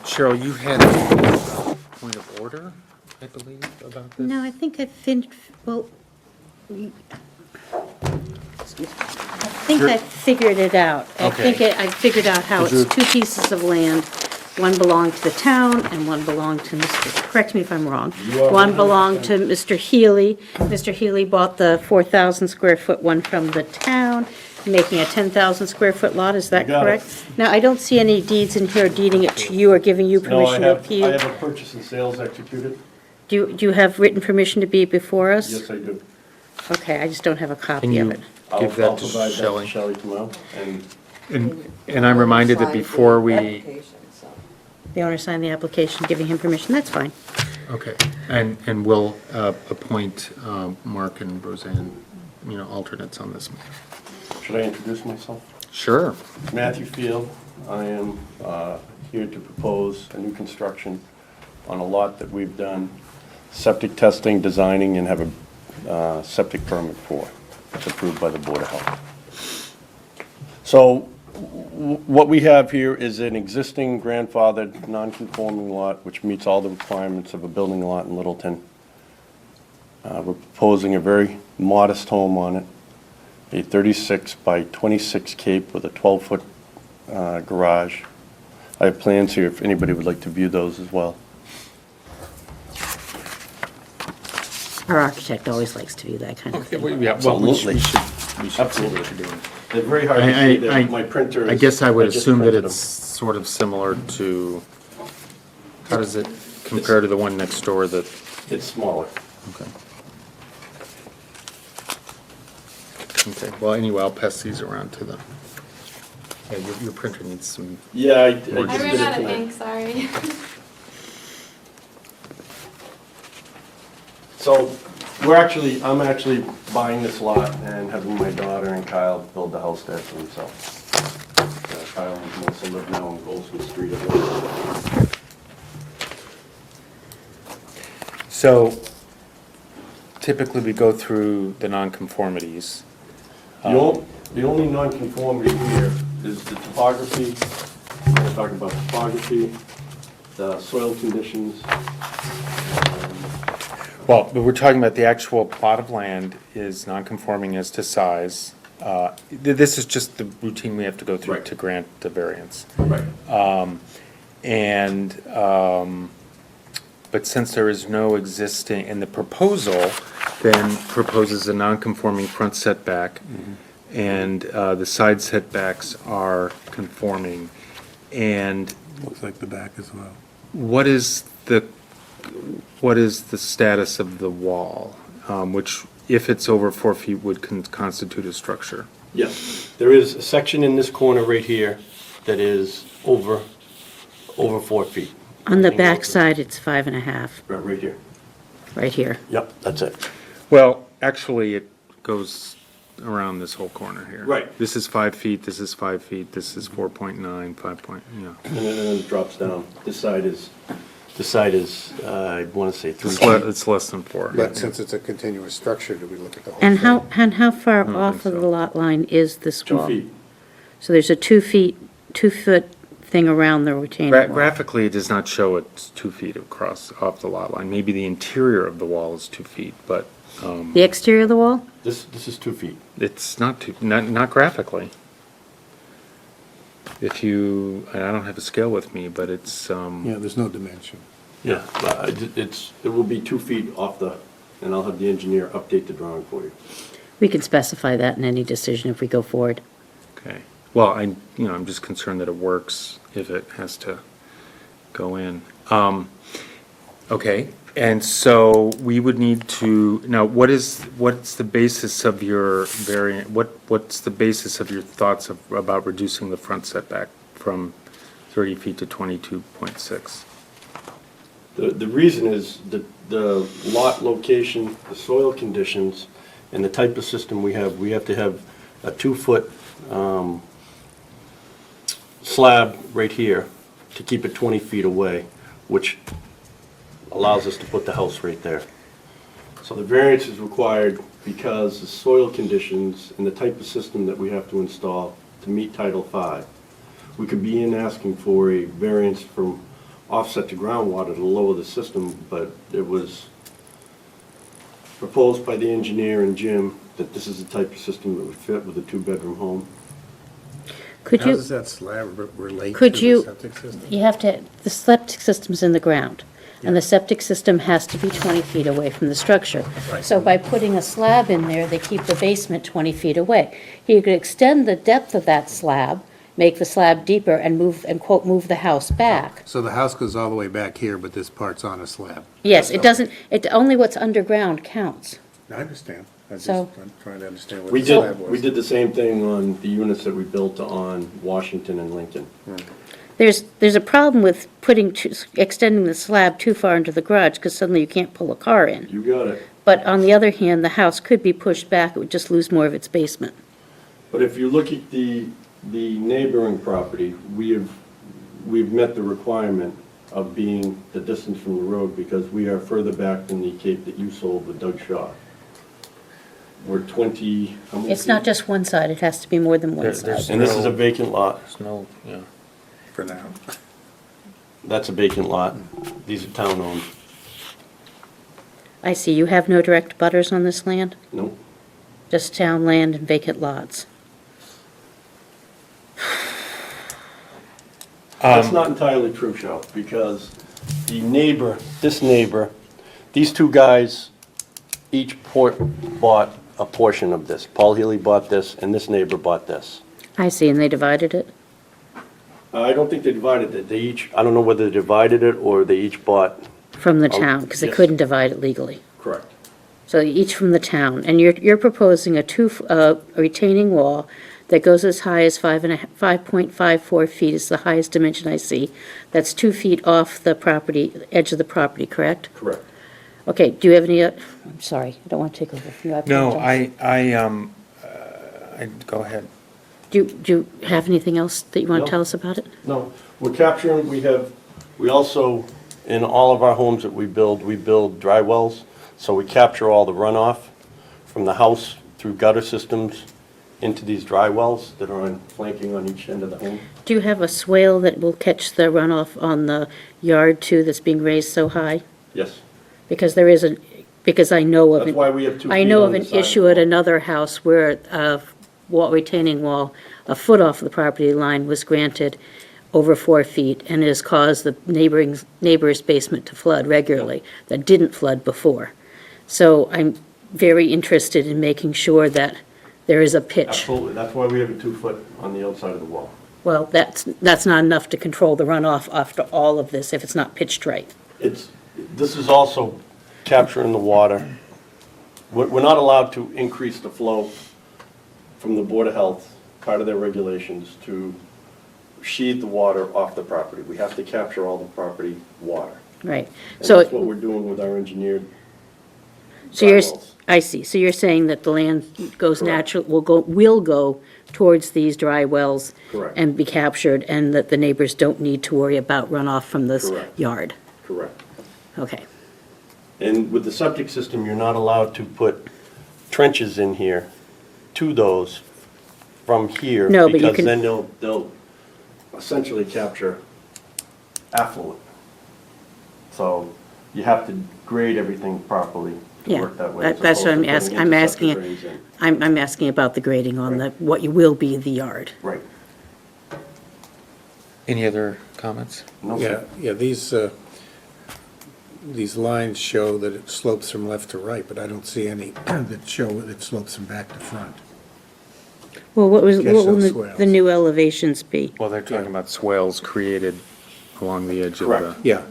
Cheryl, you had a point of order, I believe, about this? No, I think I well, excuse me. I think I figured it out. Okay. I figured out how it's two pieces of land. One belonged to the town and one belonged to correct me if I'm wrong. One belonged to Mr. Healy. Mr. Healy bought the 4,000 square foot one from the town, making a 10,000 square foot lot, is that got it. correct? Now, I don't see any deeds in here deeding it to you or giving you No, I permission to have appeal. a purchase and sales executed. Do you have written permission to be before us? Yes, I do. Okay, I just don't have a Can copy you of it. give that I'll to provide that Shelley? to Shelley tomorrow, and And I'm reminded that before we, Application, so. The owner signed the application giving him permission, that's fine. okay, and we'll appoint Mark and Roseanne, alternates on this. should I introduce myself? Sure. Matthew Field, I am here to propose a new construction on a lot that we've done septic testing, designing, and have a septic permit for. It's approved by the Board of Health. So what we have here is an existing grandfathered, non-conforming lot, which meets all the requirements of a building lot in Littleton. We're proposing a very modest home on it, a 36 by 26 cape with a 12-foot garage. I have plans here if anybody would like to view those as well. Our architect always likes to view that kind of thing. Yeah, well, we should Absolutely. see what you're doing. They're very hard to see, that my printer is... I guess I would just assume that printed it's sort of similar to, how does it compare to the one next door that, them. It's smaller. okay. Okay, well, anyway, I'll pass these around to them. Yeah, your printer needs some, Yeah, I I just ran did I it ran out of tonight. ink, sorry. So, I'm actually buying this lot and having my daughter and Kyle build the house there for themselves. Kyle and Melissa live now on Goldsmith Street. so typically we go through the nonconformities. The only nonconformity here is the topography. We're talking about topography, the soil conditions. Well, but we're talking about the actual plot of land is non-conforming as to size. This is just the routine we have to go through Right. to grant the variance. Right. But since there is no existing, and the proposal then proposes a non-conforming front setback, and the side setbacks are conforming, and Looks like the back as well. what is the status of the wall, which, if it's over 4 feet, would constitute a structure? Yes, there is a section in this corner right here that is over 4 feet. On the back side, it's 5.5, Right here. right here. Yep, that's it. Well, actually, it goes around this whole corner here. Right. This is 5 feet, this is 5 feet, this is 4.9, 5 point, yeah. And then it drops down. This side is, I want to say 3 feet. It's less than 4. But since it's a continuous structure, do we look at the whole And thing? how far don't off think of so. the lot line is this 2 wall? feet. So there's a 2 foot thing around the retaining wall. Graphically, it does not show it's 2 feet across, off the lot line. Maybe the interior of the wall is 2 feet, but The exterior of the wall? This is 2 feet. it's not graphically. If you, I don't have a scale with me, but it's, Yeah, there's no dimension. Yeah, but it will be 2 feet off the, and I'll have the engineer update the drawing for you. We can specify that in any decision if we go forward. okay. Well, I'm just concerned that it works if it has to go in. Okay, and so we would need to, now, what's the basis of your variant, what's the basis of your thoughts about reducing the front setback from 30 feet to 22.6? The reason is the lot location, the soil conditions, and the type of system we have to have a 2-foot slab right here to keep it 20 feet away, which allows us to put the house right there. So the variance is required because the soil conditions and the type of system that we have to install to meet Title V. We could be in asking for a variance from offset to groundwater to lower the system, but it was proposed by the engineer and Jim that this is the type of system that would fit with a 2-bedroom home. Could How you, does that slab relate to Could the you- septic system? you have to, the septic system's in the ground, and the septic system has to be 20 feet away from the structure. Right. So by putting a slab in there, they keep the basement 20 feet away. You could extend the depth of that slab, make the slab deeper, and move, and quote, move the house back. So the house goes all the way back here, but this part's on a slab? Yes, it doesn't, only what's underground counts. I understand. I'm So- trying to understand what We the slab was. did the same thing on the units that we built on Washington and Lincoln. There's a problem with extending the slab too far into the garage, because suddenly you can't pull a car in. You got it. But on the other hand, the house could be pushed back, it would just lose more of its basement. But if you look at the neighboring property, we've met the requirement of being the distance from the road because we are further back than the Cape that you sold with Doug Shaw. We're 20, how many It's not feet? just one side, it has to be more than one There's side. And this is a vacant lot. There's no, yeah. For now. That's a vacant lot. These are town-owned. I see, you have no direct butters on this land? Nope. Just town land and vacant lots? That's not entirely true, Shel, because the neighbor, these two guys each bought a portion of this. Paul Healy bought this, and this neighbor bought this. I see, and they divided it? I don't think they divided it. They each, I don't know whether they divided it or they each bought. From the town, because they yes. couldn't divide it legally. Correct. So each from the town, and you're proposing a retaining wall that goes as high as 5.54 feet is the highest dimension I see. That's 2 feet off the property, edge of the property, correct? Correct. Okay, do you have any, I'm sorry, I don't want to take over from you. I No, apologize. go ahead. Do you have anything else that you want No. to tell us about it? No, we're capturing, we also, in all of our homes that we build dry wells, so we capture all the runoff from the house through gutter systems into these dry wells that are flanking on each end of the home. Do you have a swale that will catch the runoff on the yard too that's being raised so high? Yes. Because there is because I know of. That's why we have 2 I feet know on of the an side of issue the at wall. another house where a retaining wall, a foot off the property line was granted over 4 feet and has caused the neighbor's basement to flood regularly, that didn't flood before. So I'm very interested in making sure that there is a pitch. Absolutely, that's why we have a 2-foot on the outside of the wall. Well, that's not enough to control the runoff after all of this if it's not pitched right. This is also capturing the water. We're not allowed to increase the flow from the Board of Health, part of their regulations, to sheathe the water off the property. We have to capture all the property water. Right. And So. that's what we're doing with our engineered So you're, dry wells. I see, so you're saying that the land goes Correct. natural, will go towards these dry wells. Correct. And be captured, and that the neighbors don't need to worry about runoff from this Correct. yard. Correct. Okay, And with the septic system, you're not allowed to put trenches in here to those from here. No, but you Because can- then they'll essentially capture affluent. So you have to grade everything properly to Yeah, work that way. as that's what opposed I'm to asking, putting I'm interceptor asking, drains in. I'm asking about the grading on the, what you will be the yard. Right. Any other comments? No, Yeah, sir. yeah, these lines show that it slopes from left to right, but I don't see any that show that it slopes from back to front. Well, what Catch will those the swales. new elevations be? Well, they're talking about swales created along the edge of Correct. the... Yeah,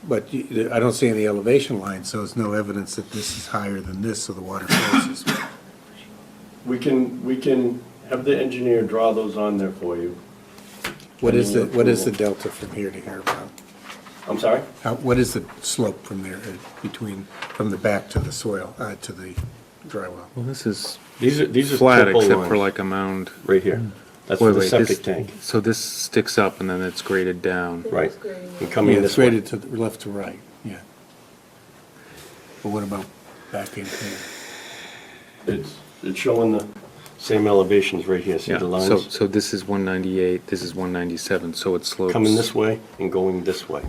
but I don't see any elevation lines, so there's no evidence that this is higher than this, so the water flows this way. We can have the engineer draw those on there for you. What is the Approval. delta from here to here about? I'm sorry? What is the slope from there, from the back to the soil, to the dry well? Well, this is These are flat topo except for lines. like a mound. Right here. That's Wait, for the wait, septic this- tank. So this sticks up and then it's graded down. Right. And Yeah, coming it's this way. graded to the left to right, yeah. But what about back in here? It's showing the same elevations right here. See Yeah, the lines? so this is 198, this is 197, so it slopes. Coming this way and going this way.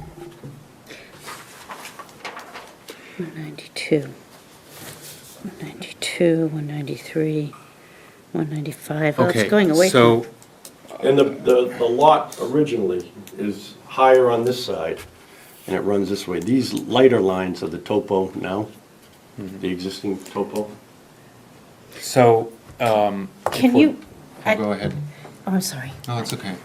192, 192, 193, 195. Oh, it's Okay, going away from. so, And the lot originally is higher on this side, and it runs this way. These lighter lines are the topo now, the existing topo. so, Can you, go ahead. oh, I'm sorry. No, it's okay.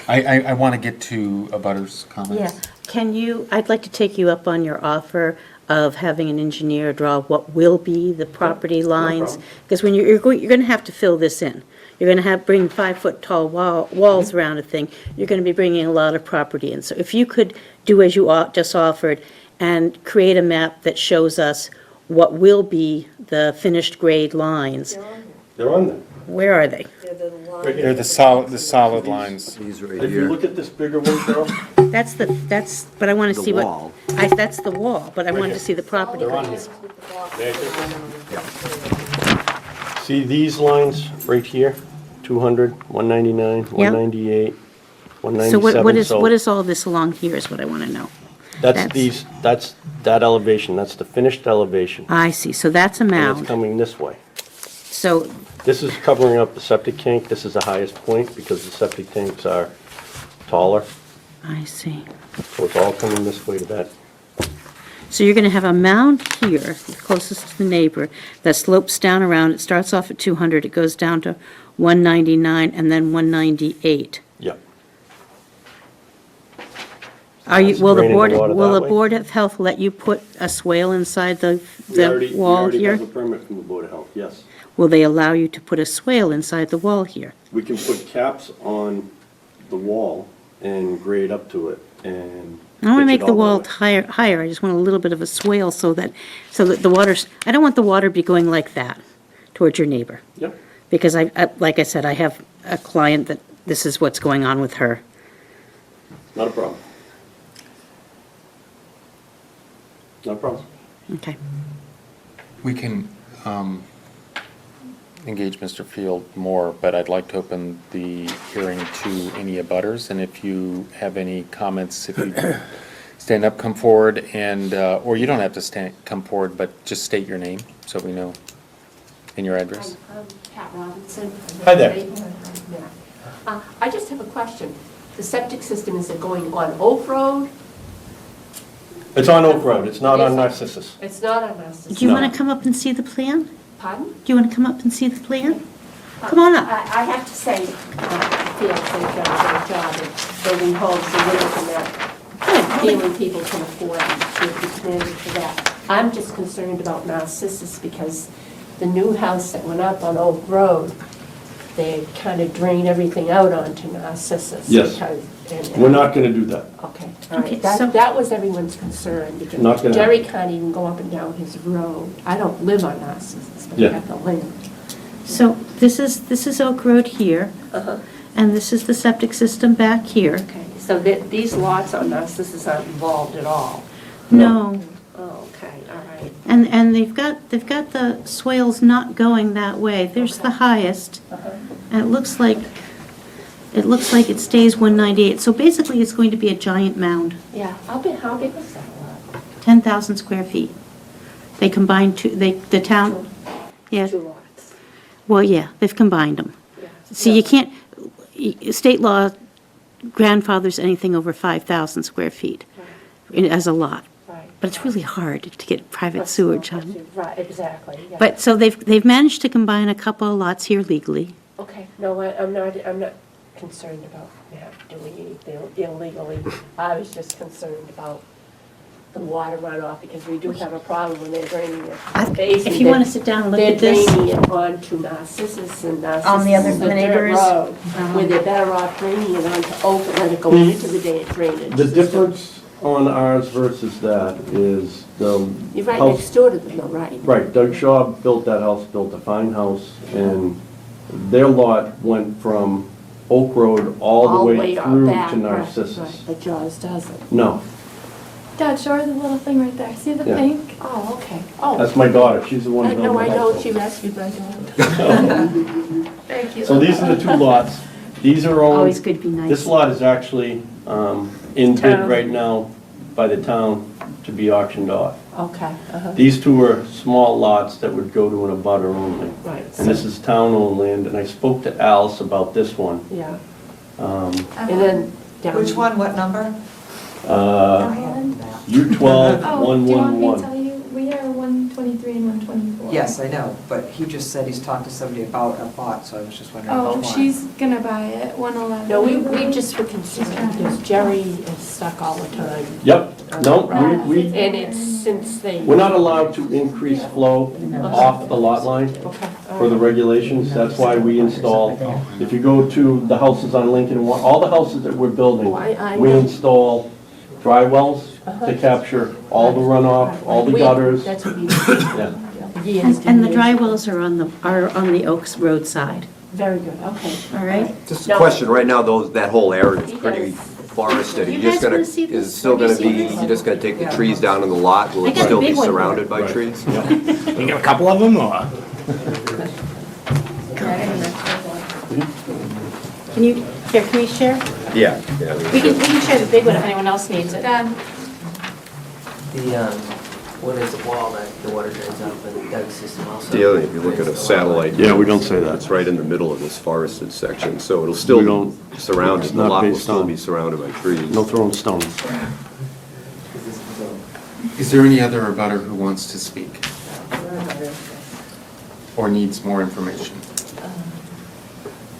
I want to get to Abutters' comments. Yeah, can you, I'd like to take you up on your offer of having an engineer draw what will be the property lines. problem. Because when you're going to have to fill this in. You're going to bring 5-foot tall walls around a thing. You're going to be bringing a lot of property in. So if you could do as you just offered and create a map that shows us what will be the finished grade lines. They're on there. Where are they? They're the solid lines. These right If you here. look at this bigger one, Carol, But I want to The see what. wall. That's the wall, but I wanted to see the property They're on lines. see these lines right here? 200, 199, 198, So 197. what is all this along here is what I want to know. That's that elevation, that's the finished elevation. I see, so that's a And it's mound. coming this way. So, This is covering up the septic tank. This is the highest point because the septic tanks are taller. I see. So it's all coming this way to that. So you're going to have a mound here, closest to the neighbor, that slopes down around, it starts off at 200, it goes down to 199, and then 198. Yep. Are you, will the Draining the board, water will that the way? Board of Health let you put a swale inside the We already wall have here? a permit from the Board of Health, yes. Will they allow you to put a swale inside the wall here? We can put caps on the wall and grade up to it and. I don't want to pitch make it the all wall that way. higher, I just want a little bit of a swale so that the water's, I don't want the water to be going like that towards your neighbor. Yep. Because like I said, I have a client that this is what's going on with her. Not a problem. Not a problem. Okay. We can engage Mr. Field more, but I'd like to open the hearing to any abutters, and if you have any comments, if you stand up, come forward, and, or you don't have to come forward, but just state your name, so we know, and your address. I'm Pat Robinson. Hi there. I just have a question. The septic system, is it going on Oak Road? It's on Oak Road, it's not on It is? Narcissus. It's not on Narcissus? Do you No. want to come up and see the plan? Pardon? Do you want to come up and see the plan? Come on up. I have to say, Fields has done a great job of building homes and living in that feeling people can afford and should be commended for that. I'm just concerned about Narcissus because the new house that went up on Oak Road, they kind of drain everything out onto Narcissus. Yes. and- We're not gonna do that. Okay, all Okay, right. so- That was everyone's concern, Not because gonna Jerry happen. can't even go up and down his road. I don't live on Narcissus, but I Yeah. have the land. So this is Oak Road here, Uh-huh. and this is the septic system back here. Okay, so these lots on Narcissus aren't involved at all? No, Oh, okay, all right. and they've got the swales not going that way. There's the highest, Uh-huh. and it looks like it looks like it stays 198, so basically it's going to be a giant mound, Yeah, how big was that lot? 10,000 square feet. They combined the town, yeah, Two lots. well, yeah, they've combined them. Yeah. See, you can't, state law grandfathers anything over 5,000 square feet as a lot. Right. But it's really hard to get private sewage on it. Right, exactly, yeah. But, so they've managed to combine a couple of lots here legally. Okay, no, I'm not concerned about doing anything illegally. I was just concerned about the water runoff, because we do have a problem when they're draining it. Basically, If you want to sit down and look at this. they're draining it onto Narcissus, and Narcissus On the other is a dirt neighbors? road, where they're better off draining it onto Oak and let it go into the drainage. The system. difference on ours versus that is the You're right house. next door to them, though, right? Right, Doug Shaw built that house, built a fine house, and their lot went from Oak Road all the way up through back, to right, Narcissus. right, But Jaws doesn't. No, Dad, show her the little thing right there. See the Yeah. pink? Oh, okay. Oh, that's my daughter, she's the one I who built know, the I house. know, she rescued my dog. Thank you. So these are the two lots. These are owned. Always good to be nice. This lot is actually in bid Town. right now by the town to be auctioned off. Okay, uh-huh, These two are small lots that would go to an abutter only. right. And this is town-owned land, and I spoke to Alice about this one. Yeah, Um, and then down. Which one, what number? U12 Oh, do you want me to 111. tell you? We are 123 and 124. Yes, I know, but he just said he's talked to somebody about a bot, so I was just wondering Oh, which one. she's gonna buy it, 111. No, we just were concerned, because Jerry is stuck all the time. Yep, no, we, And it's since they. we're not allowed to increase flow off the lot line Okay. all for the right. regulations. That's why we install, if you go to the houses on Lincoln, all the houses that we're building, Oh, I we know. install dry wells to capture all the runoff, all the We- gutters. That's what we did. Yeah. Years And the years. dry wells are on the Oaks Road side, Very good, okay. all right? Just a question, right now, that whole area is pretty forested. You You're just guys gonna, wanna see is it this? still Have you gonna seen be, this? you're just gonna take the trees down in the lot? Will I it got a still be big one here. surrounded by trees? You got a couple of them, or? Can you, here, can we share? Yeah. We can share the big one if anyone else needs it. Dad, What is the wall that the water drains out of the Doug system also? Dealing, if you look at a satellite. Yeah, we don't say that. It's right in the middle of this forested section, so it'll We still don't- surround, it's the not lot will based still on- be surrounded by trees. No throwing stones. Is there any other abutter who wants to speak? Or needs more information?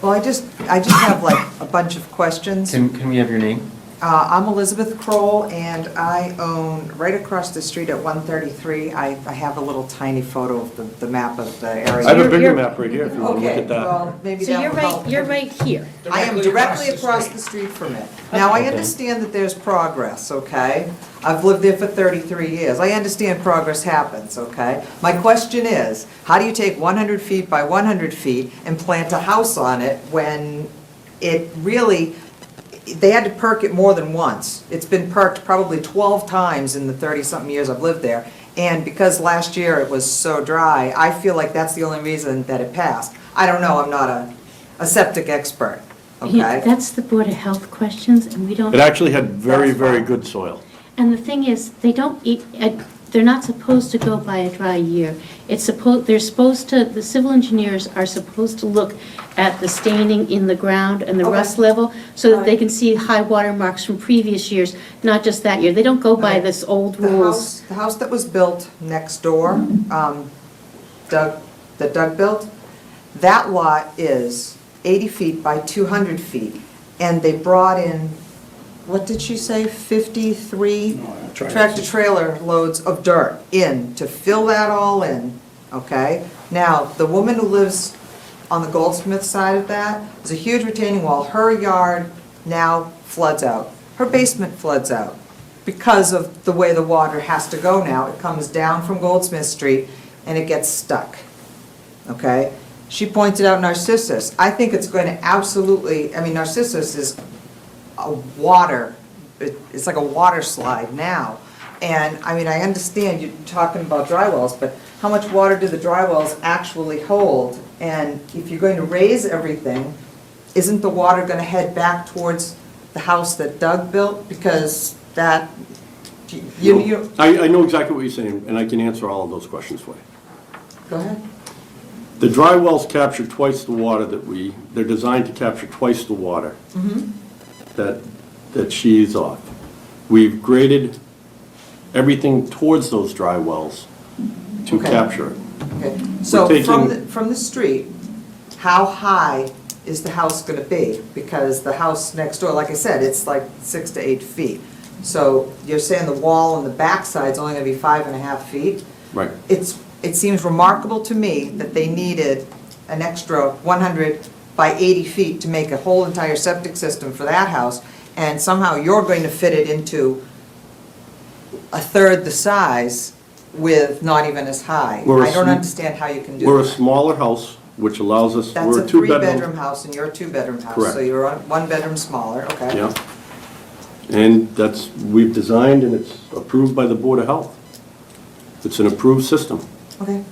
Well, I just have like a bunch of questions. Can we have your name? I'm Elizabeth Kroll, and I own right across the street at 133. I have a little tiny photo of the map of the area. I have a bigger map right here if you want to look Okay, at that. well, maybe So that you're will help. right here. I am directly across the street from it. Now, I understand that there's progress, okay? I've lived there for 33 years. I understand progress happens, okay? My question is, how do you take 100 feet by 100 feet and plant a house on it when it really, they had to perk it more than once. It's been perked probably 12 times in the 30-something years I've lived there. And because last year it was so dry, I feel like that's the only reason that it passed. I don't know, I'm not a septic expert, okay? That's the Board of Health questions, and we don't. It actually had very, That's very fine. good soil. And the thing is, they don't eat, they're not supposed to go by a dry year. They're supposed to, the civil engineers are supposed to look at the staining in the ground and the Okay. rust level, so that they can see high water marks from previous years, not just that year. They don't go by Okay. this old The rules. house that was built next door, that Doug built, that lot is 80 feet by 200 feet. And they brought in, what did she say, 53 tractor-trailer loads of dirt in to fill that all in, okay? Now, the woman who lives on the Goldsmith side of that, there's a huge retaining wall. Her yard now floods out. Her basement floods out because of the way the water has to go now. It comes down from Goldsmith Street and it gets stuck, okay? She pointed out Narcissus. I think it's going to absolutely, I mean, Narcissus is a water, it's like a water slide now. And, I mean, I understand you're talking about dry wells, but how much water do the dry wells actually hold? And if you're going to raise everything, isn't the water gonna head back towards the house that Doug built? Because that, you, I know exactly what you're saying, and I can answer all of those questions for you. go ahead. The dry wells capture twice the water they're designed to capture twice the water that she's off. We've graded everything towards those dry wells to Okay. capture it. Okay, so taking- from the street, how high is the house gonna be? Because the house next door, like I said, it's like 6 to 8 feet. So you're saying the wall on the backside's only gonna be 5.5 feet? Right. It seems remarkable to me that they needed an extra 100 by 80 feet to make a whole entire septic system for that house, and somehow you're going to fit it into a third the size with not even as high. We're a I don't sm- understand how you can do that. We're a smaller house, which allows us, That's we're a a two-bedroom. three-bedroom house, and you're a two-bedroom house. Correct. So you're one bedroom smaller, okay? Yeah. And we've designed and it's approved by the Board of Health. It's an approved system. Okay.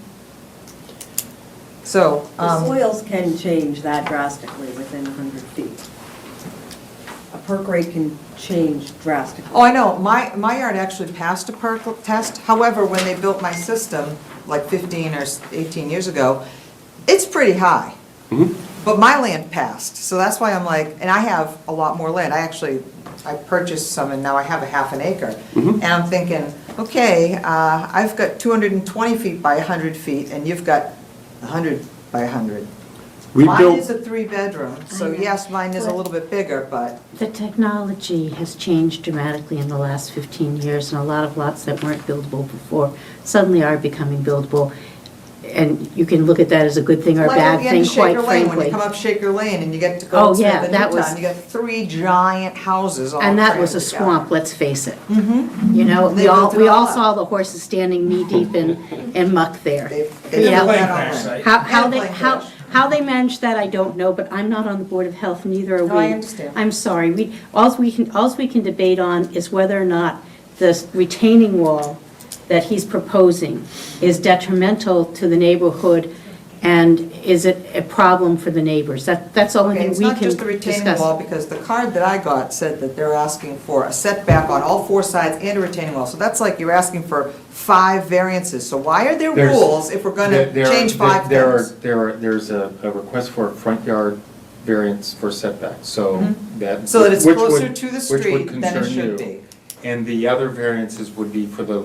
So, The soils can change that drastically within 100 feet. A perk rate can change drastically. oh, I know, my yard actually passed a perk test. However, when they built my system, like 15 or 18 years ago, it's pretty high. But my land passed, so that's why I'm like, and I have a lot more land. I purchased some and now I have a half an acre. And I'm thinking, okay, I've got 220 feet by 100 feet and you've got 100 by 100. We Mine built- is a three-bedroom, so yes, mine is a little bit bigger, but, The technology has changed dramatically in the last 15 years, and a lot of lots that weren't buildable before suddenly are becoming buildable. And you can look at that as a good thing or a like bad at the end thing, of Shaker quite Lane, when frankly. you come up Shaker Lane and you get to Oh, go yeah, to the that new was- town, you got 3 giant houses all And that was a crammed together. swamp, let's face it. You know, They we all, built it we all all up. saw the horses standing knee-deep in muck there. They Yeah. built that all in. How And they, plane how, crash. how they manage that, I don't know, but I'm not on the Board of Health, neither are we. No, I understand. I'm sorry, alls we can debate on is whether or not the retaining wall that he's proposing is detrimental to the neighborhood, and is it a problem for the neighbors? That's the only Okay, thing it's we not can just the retaining wall, discuss. because the card that I got said that they're asking for a setback on all 4 sides and a retaining wall. So that's like you're asking for 5 variances. So why are there There's- rules if we're gonna change 5 things? There's a request for a front yard variance for setback, so that. So that it's which would- closer to the which would street than it concern should you. be. And the other variances would be for the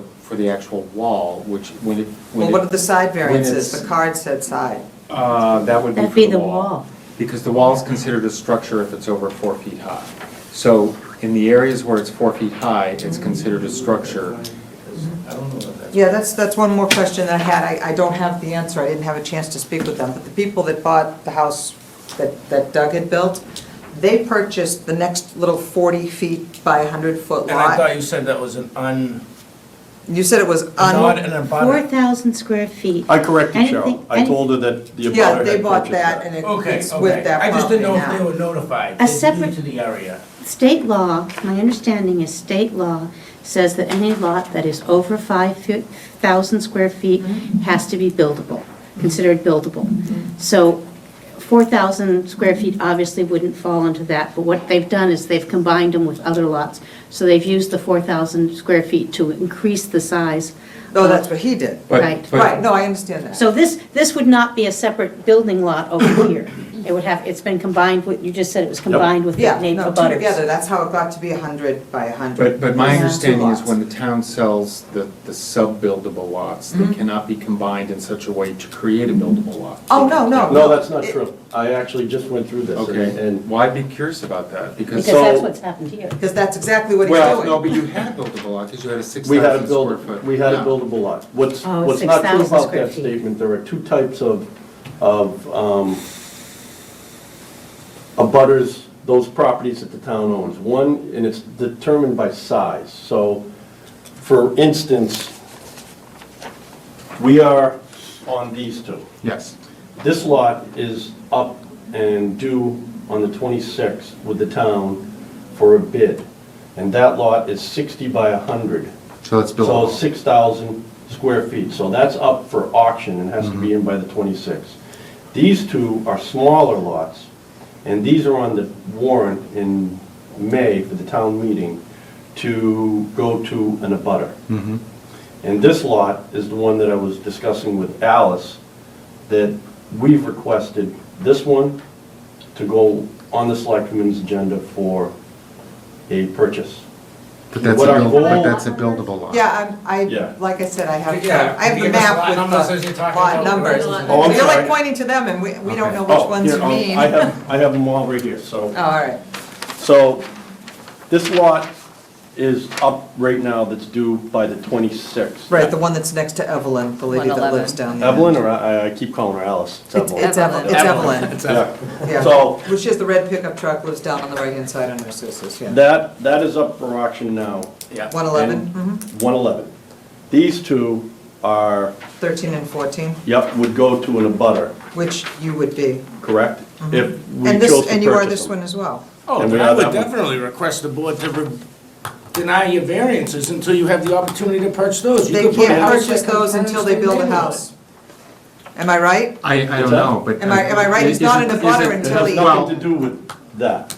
actual wall, which when it. Well, what are the side variances? it's- The card said side. That would be That'd for be the the wall. wall. Because the wall is considered a structure if it's over 4 feet high. So in the areas where it's 4 feet high, it's considered a structure. Yeah, that's one more question that I had. I don't have the answer. I didn't have a chance to speak with them. But the people that bought the house that Doug had built, they purchased the next little 40 feet by 100-foot And I thought lot. you said that was You said it was not an abutter. 4,000 square feet. I corrected Cheryl. Anything- I told her that the Yeah, abutter they had bought purchased that and Okay, it's with okay. that I just didn't know property if they now. were notified. A They're new separate- to the area. State law, my understanding is state law says that any lot that is over 5,000 square feet has to be buildable, considered buildable. So 4,000 square feet obviously wouldn't fall into that, but what they've done is they've combined them with other lots. So they've used the 4,000 square feet to increase the size. Oh, that's what he did. But- Right. but- Right, no, I understand that. So this would not be a separate building lot over here. It would have, it's been combined with, you just said it was combined with the Yeah, neighbor no, two butters. together, that's how it got to be 100 by 100. But my Yeah. understanding is Two lots. when the town sells the sub-buildable lots, they cannot be combined in such a way to create a buildable lot. Oh, no, no. No, that's not true. I actually just went through this. Okay, And well, I'd be curious about that, because. Because that's what's happened here. Because that's exactly what he's Well, no, doing. but you had a buildable lot, because you had a we had a 6,000 square foot. we had a Yeah. buildable lot. What's Oh, not true 6,000 about square that feet. statement, there are 2 types of abutters, those properties that the town owns. One, and it's determined by size. So, for instance, we are on these 2. Yes. This lot is up and due on the 26th with the town for a bid. And that lot is 60 by 100. So it's So buildable. it's 6,000 square feet. So that's up for auction and has to be in by the 26th. These 2 are smaller lots And these are on the warrant in May for the town meeting to go to an abutter. And this lot is the one that I was discussing with Alice, that we've requested this one to go on the selectmen's agenda for a purchase. But that's What our goal- a buildable lot. Yeah, Yeah. like I said, I have Yeah, the give us map lot with numbers as you're the talking lot about. numbers. Oh, I'm You're like sorry. pointing to them, and we don't know Okay. which ones here, you mean. I have them all right here, so. Oh, all right. So, this lot is up right now that's due by the 26th. Right, the one that's next to Evelyn, the lady that 111. lives down there. Evelyn, or I keep calling her Alice. It's It's Evelyn. Evelyn, it's Evelyn. Yeah. Yeah. So, Which is the red pickup truck, lives down on the right-hand side on Narcissus, yeah. that is up for auction now. Yeah. 111, And 111. These two are, 13 and 14, yep, would go to an abutter, which you would be. correct? If we And chose this, to and you are purchase this them. one as well. Oh, And we then I have would that one. definitely request the board to deny your variances until you have the opportunity to purchase those. You They could put a can't house purchase that those conforms until to they the build a neighborhood. house. Am I right? I don't know, but. Am I right? He's not in a butter It until has he, nothing to do with that.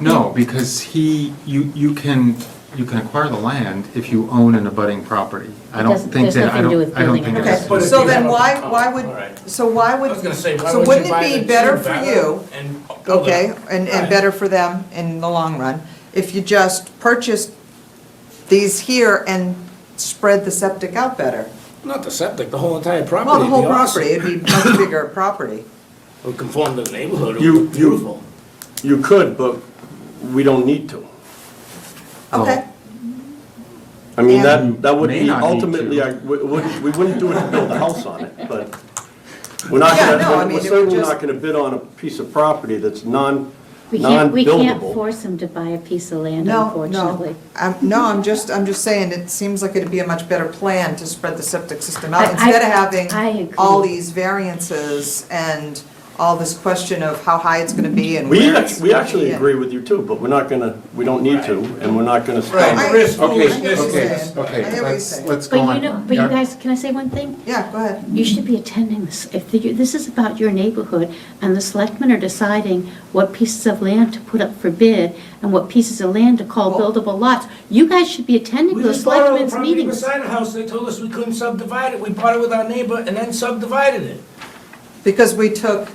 No, because you can acquire the land if you own an abutting property. I don't doesn't- think there's that, nothing to do with I don't building think a it has house. to do okay, with- so if you then have a- why all would, right. so why I would, was gonna say, why so would wouldn't you buy it the be better two for better you, and build it okay, up? and Right. better for them in the long run, if you just purchased these here and spread the septic out better? Not the septic, the whole entire property. Well, the whole would be awesome. property, it'd be much bigger property. It would conform to the neighborhood, it You- would be beautiful. You could, but we don't need to. Okay, I mean, And- that would May be not need ultimately, to. we wouldn't do it to build a house on it, but we're not Yeah, no, I gonna, mean, we're it would certainly just- not gonna bid on a piece of property that's We can't non-buildable. force them to buy a piece of land, no, unfortunately. no, I'm just saying, it seems like it'd be a much better plan to spread the septic system out, I instead of having agree. all these variances and all this question of how high it's gonna be and We where it's we gonna actually be. agree with you too, but we're not gonna, we don't need to, and we're not gonna Right. spend. The risk Okay, foolishness I hear what you're is- saying. I Okay, hear what you're saying. let's go But on. you know, but you Yeah. guys, can I say one thing? Yeah, go ahead. You should be attending this. This is about your neighborhood, and the selectmen are deciding what pieces of land to put up for bid and what pieces of land to call Well- buildable lots. You guys should be attending We those just bought a selectmen's property meetings. beside the house, they told us we couldn't subdivide it, we bought it with our neighbor and then subdivided it. Because we took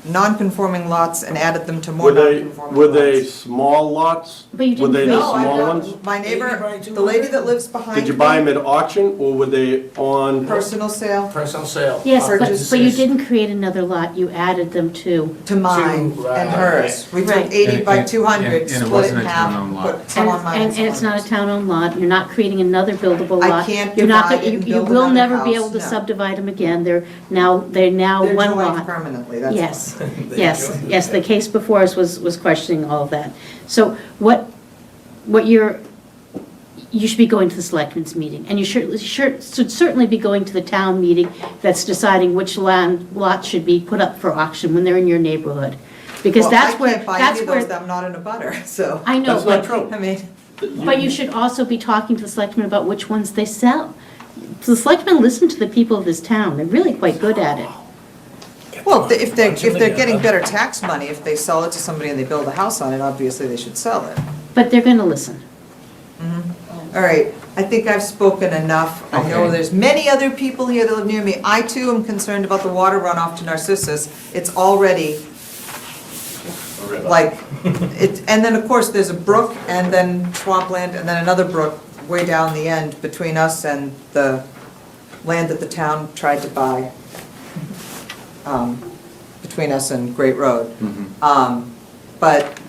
non-conforming lots and added them to more Were they, non-conforming were lots. they small lots? But you Were didn't they the create- No, I small know, ones? my 80 by neighbor, 200? the lady that lives behind me. Did you buy them at auction, or were they on? Personal sale Personal sale. Yes, Purchase but you didn't create another lot, you added them to. to mine To, and right. hers. We took Right. 80 by And- 200, and it split it wasn't in a half, town-owned lot. put some on mine And some it's not a on town-owned lot, you're not creating another buildable I lot. can't You're not divide gonna- it and you build will another never be house, able to no. subdivide them again, they're now They're one joined lot. permanently, that's Yes, fine. yes, the case before us was questioning all of that. So what you should be going to the selectmen's meeting, and you should certainly be going to the town meeting that's deciding which lots should be put up for auction when they're in your neighborhood. Because Well, that's where, I can't buy that's any of those, where, I'm not in a butter, so, I know, That's not but, true. I mean, but you should also be talking to the selectmen about which ones they sell. The selectmen listen to the people of this town, they're really quite good at it. well, if they're getting better tax money, if they sell it to somebody and they build a house on it, obviously they should sell it. But they're gonna listen. All right, I think I've spoken enough. I know Okay. there's many other people here that live near me. I too am concerned about the water runoff to Narcissus. It's already like, and then of course there's a brook and then swampland and then another brook way down the end between us and the land that the town tried to buy, between us and Great Road. But,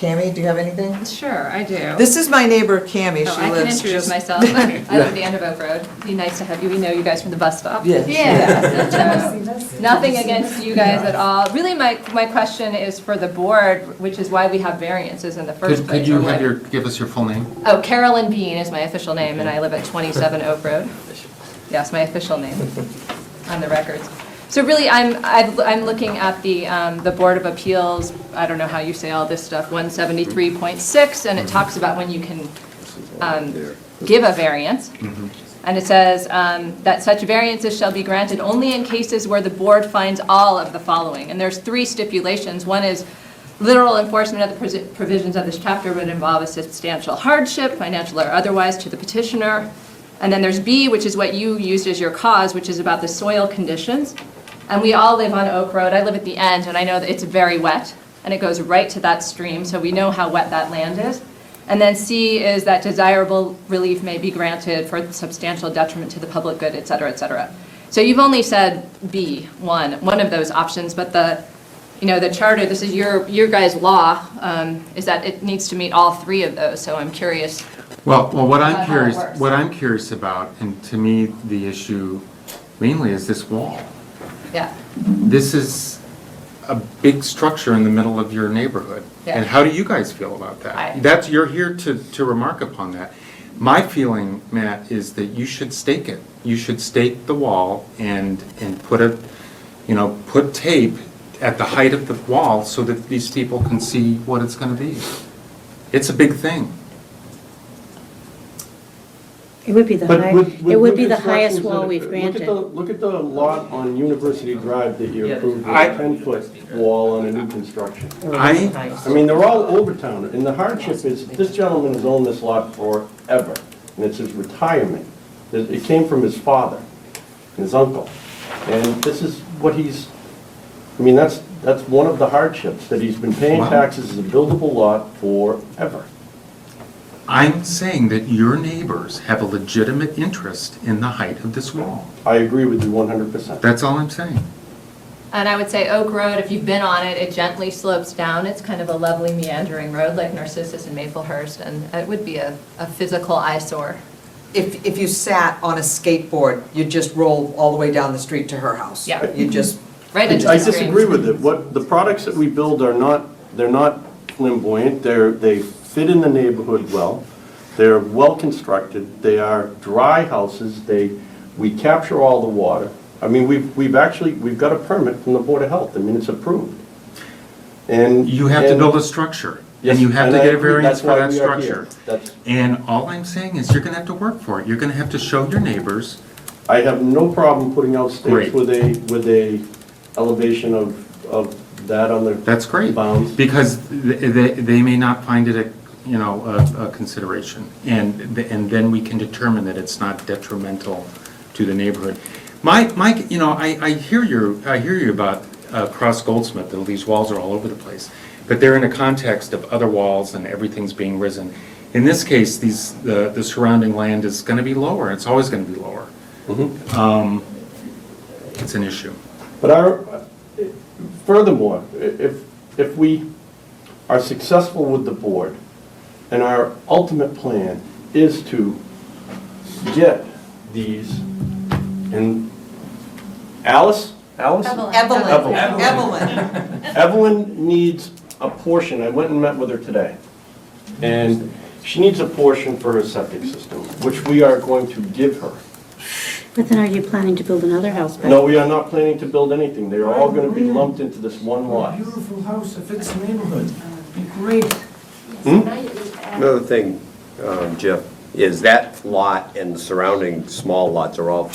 Cammie, do you have anything? Sure, I do. This is my neighbor Cammie, Oh, she I can lives introduce just. myself. I live at the end of Oak Road. Be nice to have you. We know you guys from the bus stop. Yeah. Yeah. Nothing against you guys at all. Really, my question is for the board, which is why we have variances in the first place. Could you or why- give us your full name? Oh, Carolyn Bean is my official name, and I live at 27 Oak Road. Yes, my official name on the records. So really, I'm looking at the Board of Appeals, I don't know how you say all this stuff, 173.6, and it talks about when you can give a variance. And it says that such variances shall be granted only in cases where the board finds all of the following. And there's 3 stipulations. One is literal enforcement of the provisions of this chapter would involve a substantial hardship, financial or otherwise, to the petitioner. And then there's B, which is what you used as your cause, which is about the soil conditions. And we all live on Oak Road. I live at the end, and I know that it's very wet, and it goes right to that stream, so we know how wet that land is. And then C is that desirable relief may be granted for substantial detriment to the public good, et cetera, et cetera. So you've only said B, one of those options, but the charter, this is your guys' law, is that it needs to meet all 3 of those, so I'm curious. Well, what How I'm it curious, works. what I'm curious about, and to me, the issue mainly is this wall. Yeah, This is a big structure in the middle of your neighborhood. Yeah. And how do you guys feel about that? You're here to remark upon that. My feeling, Matt, is that you should stake it. You should stake the wall and put tape at the height of the wall so that these people can see what it's gonna be. It's a big thing. It would be the But high, with it would new be the highest constructions wall that- we've granted. Look at the lot on University Drive that you approved, with I- a 10-foot wall on a new construction. I mean, they're all over town, and the hardship is, this gentleman has owned this lot forever, and it's his retirement. It came from his father, and his uncle, and this is what that's one of the hardships, that he's been paying Wow. taxes as a buildable lot forever. I'm saying that your neighbors have a legitimate interest in the height of this wall. I agree with you 100%. That's all I'm saying. and I would say Oak Road, if you've been on it, it gently slopes down. It's kind of a lovely meandering road like Narcissus and Maplehurst, and it would be a physical eyesore. If you sat on a skateboard, you'd just roll all the way down the street to her house. Yeah. You just, Right into I the stream. disagree with it. The products that we build they're not flamboyant, they fit in the neighborhood well, they're well-constructed, they are dry houses, we capture all the water. I mean, we've got a permit from the Board of Health, I mean, it's approved. And You have to build a structure, Yes, and you have to and I get a agree. variance That's for why that we are here. structure. That's- And all I'm saying is you're gonna have to work for it. You're gonna have to show your neighbors. I have no problem putting out Great. stakes with a elevation of that on the That's great. bounds. Because they may not find it a consideration. And then we can determine that it's not detrimental to the neighborhood. Mike, I hear you about Cross Goldsmith, that these walls are all over the place. But they're in a context of other walls and everything's being risen. In this case, the surrounding land is gonna be lower. It's always gonna be lower. It's an issue. But furthermore, if we are successful with the board, and our ultimate plan is to get these, and Evelyn? Evelyn needs a portion, I went and met with her today, and she needs a portion for her septic system, which we are going to give her. But then are you planning to build another house back? No, we are not planning to build anything, they are all gonna be lumped into this one lot. Beautiful house, it fits the neighborhood. Be great. Another thing, Jeff, is that lot and the surrounding small lots are all,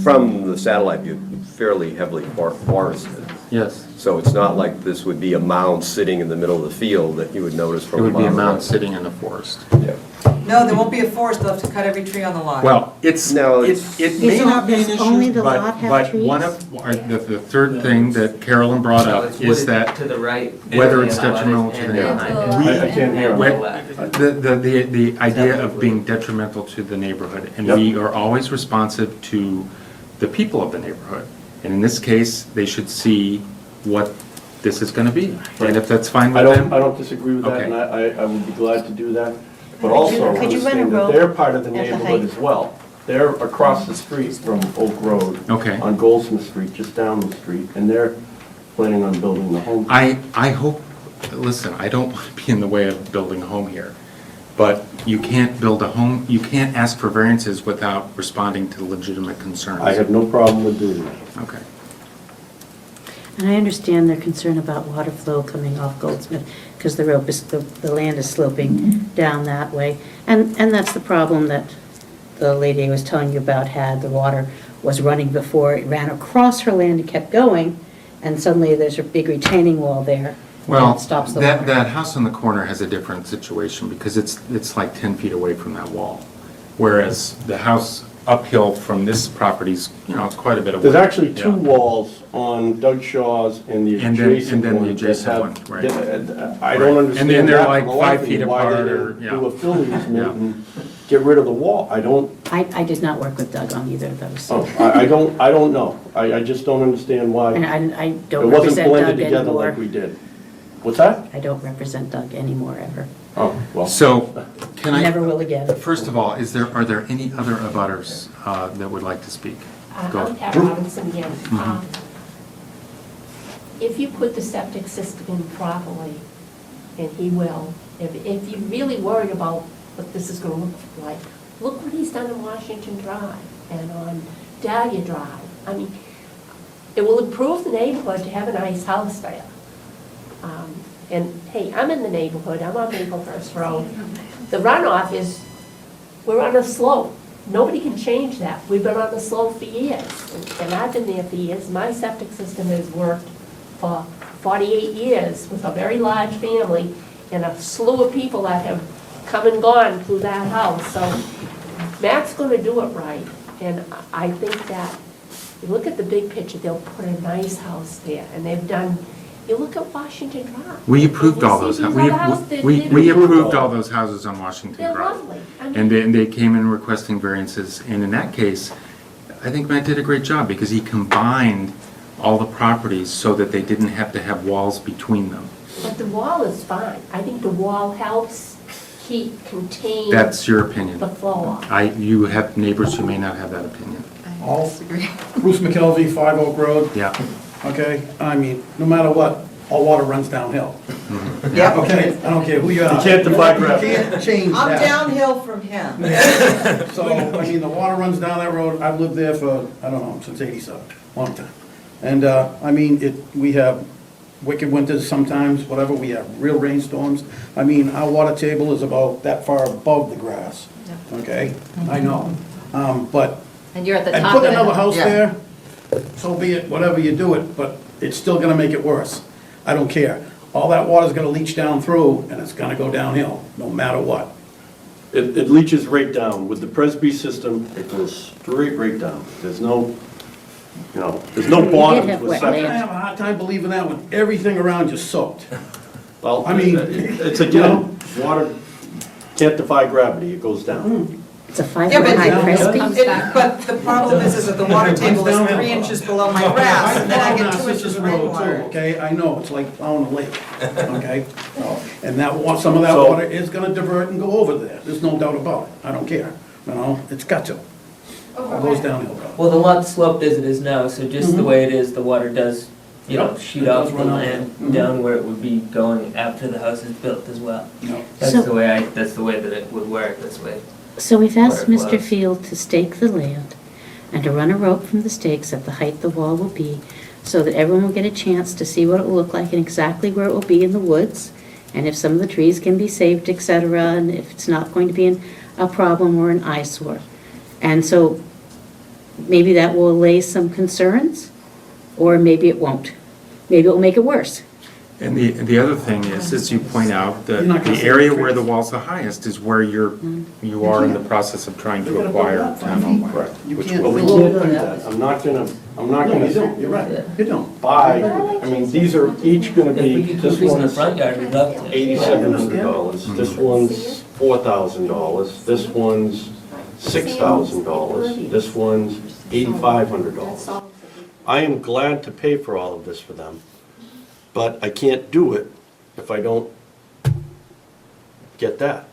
from the satellite view, fairly heavily forested. Yes. So it's not like this would be a mound sitting in the middle of the field that you would notice It from a would be a mile mound away. sitting in the forest. Yeah. no, there won't be a forest, they'll have to cut every tree on the lot. Well, it may Is not be an does only issue, the lot have but trees? one of, the third thing that Carolyn brought No, up it's is wooded that to the right. whether it's and detrimental to the and neighborhood. I can't hear When- her. The idea of being detrimental to the neighborhood, and Yep. we are always responsive to the people of the neighborhood. And in this case, they should see what this is gonna be, and if that's fine I with don't them. disagree with that, Okay. and I would be glad to do that. But Could you- also could you run a understand that road they're part of the at the neighborhood height? as well. They're across the street from Oak Road. Okay. On Goldsmith Street, just down the street, and they're planning on building the home. I hope, listen, I don't want to be in the way of building a home here, but you can't build a home, you can't ask for variances without responding to legitimate concerns. I have no problem with doing that. Okay. And I understand their concern about water flow coming off Goldsmith, because the land is sloping down that way. And that's the problem that the lady I was telling you about had, the water was running before it ran across her land and kept going, and suddenly there's a big retaining wall there. Well, that stops the that, water. that house in the corner has a different situation because it's like 10 feet away from that wall. Whereas the house uphill from this property's, it's quite a bit away. There's actually two Yeah. walls on Doug Shaw's and the And then- adjacent and then the one that adjacent have- one, right. I don't Right. understand And then they're that like for the life 5 of me, feet why they apart or- didn't yeah. do a fill Yeah. easement and get rid of the wall. I don't, I did not work with Doug on either of those. I don't know. I just don't understand why And it I don't wasn't represent blended Doug together anymore. like we did. What's that? I don't represent Doug anymore, ever. Oh, well. So, can I? Never will again. First of all, are there any other abutters that would like to speak? Go. I'm Pat Robinson again. Mhm. If you put the septic system in properly, and he will, if you're really worried about what this is gonna look like, look what he's done in Washington Drive and on Dahlia Drive. I mean, it will improve the neighborhood to have a nice house there. And hey, I'm in the neighborhood, I'm on Maplehurst Road. The runoff is, we're on a slope. Nobody can change that. We've been on the slope for years, and I've been there for years. My septic system has worked for 48 years with a very large family and a slew of people that have come and gone through that house. So Matt's gonna do it right, and I think that, you look at the big picture, they'll put a nice house there, and they've done, you look at Washington Drive. We approved all And you those, see these other houses, we they're approved all those houses on Washington They're Drive. lovely. I And mean, they came in requesting variances, and in that case, I think Matt did a great job, because he combined all the properties so that they didn't have to have walls between them. but the wall is fine. I think the wall helps contain That's your opinion. the flow off. You have neighbors who may not have that opinion. All, Bruce McKelvey, 5 Oak Road, Yeah. okay? I mean, no matter what, all water runs downhill. Yep. Okay, I don't care who you are. You can't defy gravity. You can't change I'm that. downhill from him. So, I mean, the water runs down that road, I've lived there for, I don't know, since '87, long time. And, I mean, we have wicked winters sometimes, whatever, we have real rainstorms. I mean, our water table is about that far above the grass, okay? I know. But, And you're at the and top put of another it. house Yeah. there, so be it, whatever you do it, but it's still gonna make it worse. I don't care. All that water's gonna leach down through, and it's gonna go downhill, no matter what. It leaches right down. With the Presby system, it goes straight right down. There's no, there's no bottom have to a wetland. I septic. have a hard time believing that when everything around you soaked. Well, I mean- it's again, water can't defy gravity, it goes down. It's a 5 Yeah, foot but, high Presby. but the problem is that the water table is 3 inches below my grass, and then I get 2 inches of rainwater. Okay, I know, it's like plowing a lake, okay? And some of that So- water is gonna divert and go over there, there's no doubt about it, I don't care, it's got to. It goes downhill, bro. Well, the lot's sloped as it is now, so just the way it is, the water does, Yep, shoot it does off the run out. land down where it would be going after the house is built as well. No. That's So- the way that it would work, this way. So we've asked Where it Mr. was. Field to stake the land and to run a rope from the stakes at the height the wall will be, so that everyone will get a chance to see what it will look like and exactly where it will be in the woods, and if some of the trees can be saved, et cetera, and if it's not going to be a problem or an eyesore. And so maybe that will allay some concerns, or maybe it won't. Maybe it will make it worse. And the other thing is, as you point out, You're not gonna the see area the where the trees. wall's the highest is where you are in the process of trying to acquire town-owned land. Correct. You which can't- But we will- can't do that. I'm not No, you don't, gonna you're right, you don't. buy, I mean, these are each gonna If we be, could this keep these in the one's front yard, we'd love to. $8,700, this one's $4,000, this one's $6,000, this one's $8,500. I am glad to pay for all of this for them, but I can't do it if I don't get that.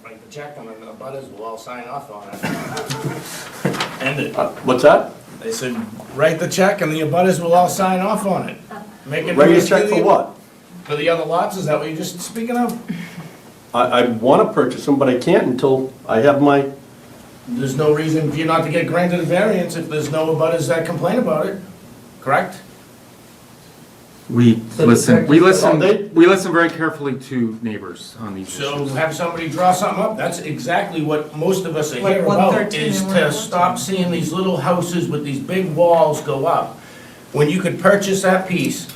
Write the check and the butters will all sign off on it. End it. What's that? They said, write the check and the abutters will all sign off on it. Make it. Write a check for what? For the other lots, is that what you're just speaking of? I want to purchase them, but I can't until I have my, There's no reason for you not to get granted a variance if there's no abutters that complain about it, correct? We listen they- very carefully to neighbors on these So issues. have somebody draw something up, that's exactly what most of us are Like here about, 113 is and to 114. stop seeing these little houses with these big walls go up. When you could purchase that piece,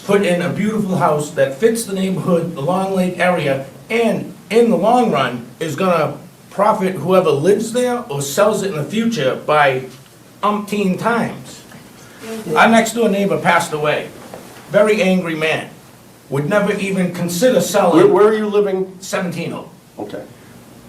put in a beautiful house that fits the neighborhood, the Long Lake area, and in the long run, is gonna profit whoever lives there or sells it in the future by umpteen times. Our next door neighbor passed away, very angry man, would never even consider selling Where are you living? 17 Oak. Okay.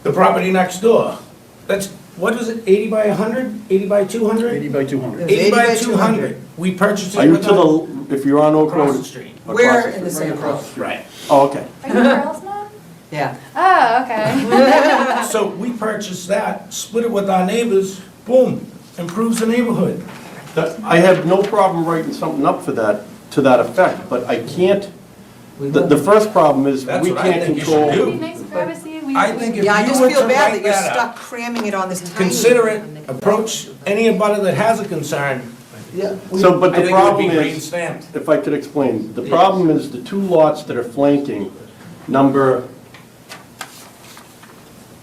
The property next door, that's, what is it, 80 by 100, 80 by 200? 80 by 200. 80 by 200. We purchased Are it you with to the, if you're on Oak across Road? the street. across We're the in the street. same road. Right. Oh, okay. Are you girls now? Yeah. Oh, okay. So we purchased that, split it with our neighbors, boom, improves the neighborhood. I have no problem writing something up for that, to that effect, but I can't, the first problem is That's we what I can't think you should control. It'd be do. nice privacy. We I think if Yeah, I you just were feel to bad write that you're that stuck up, cramming it on this tiny. consider it, approach anybody that has a concern, So, but I the think it would problem be green is, stamped. if I could explain, the problem is the two lots that are flanking, number,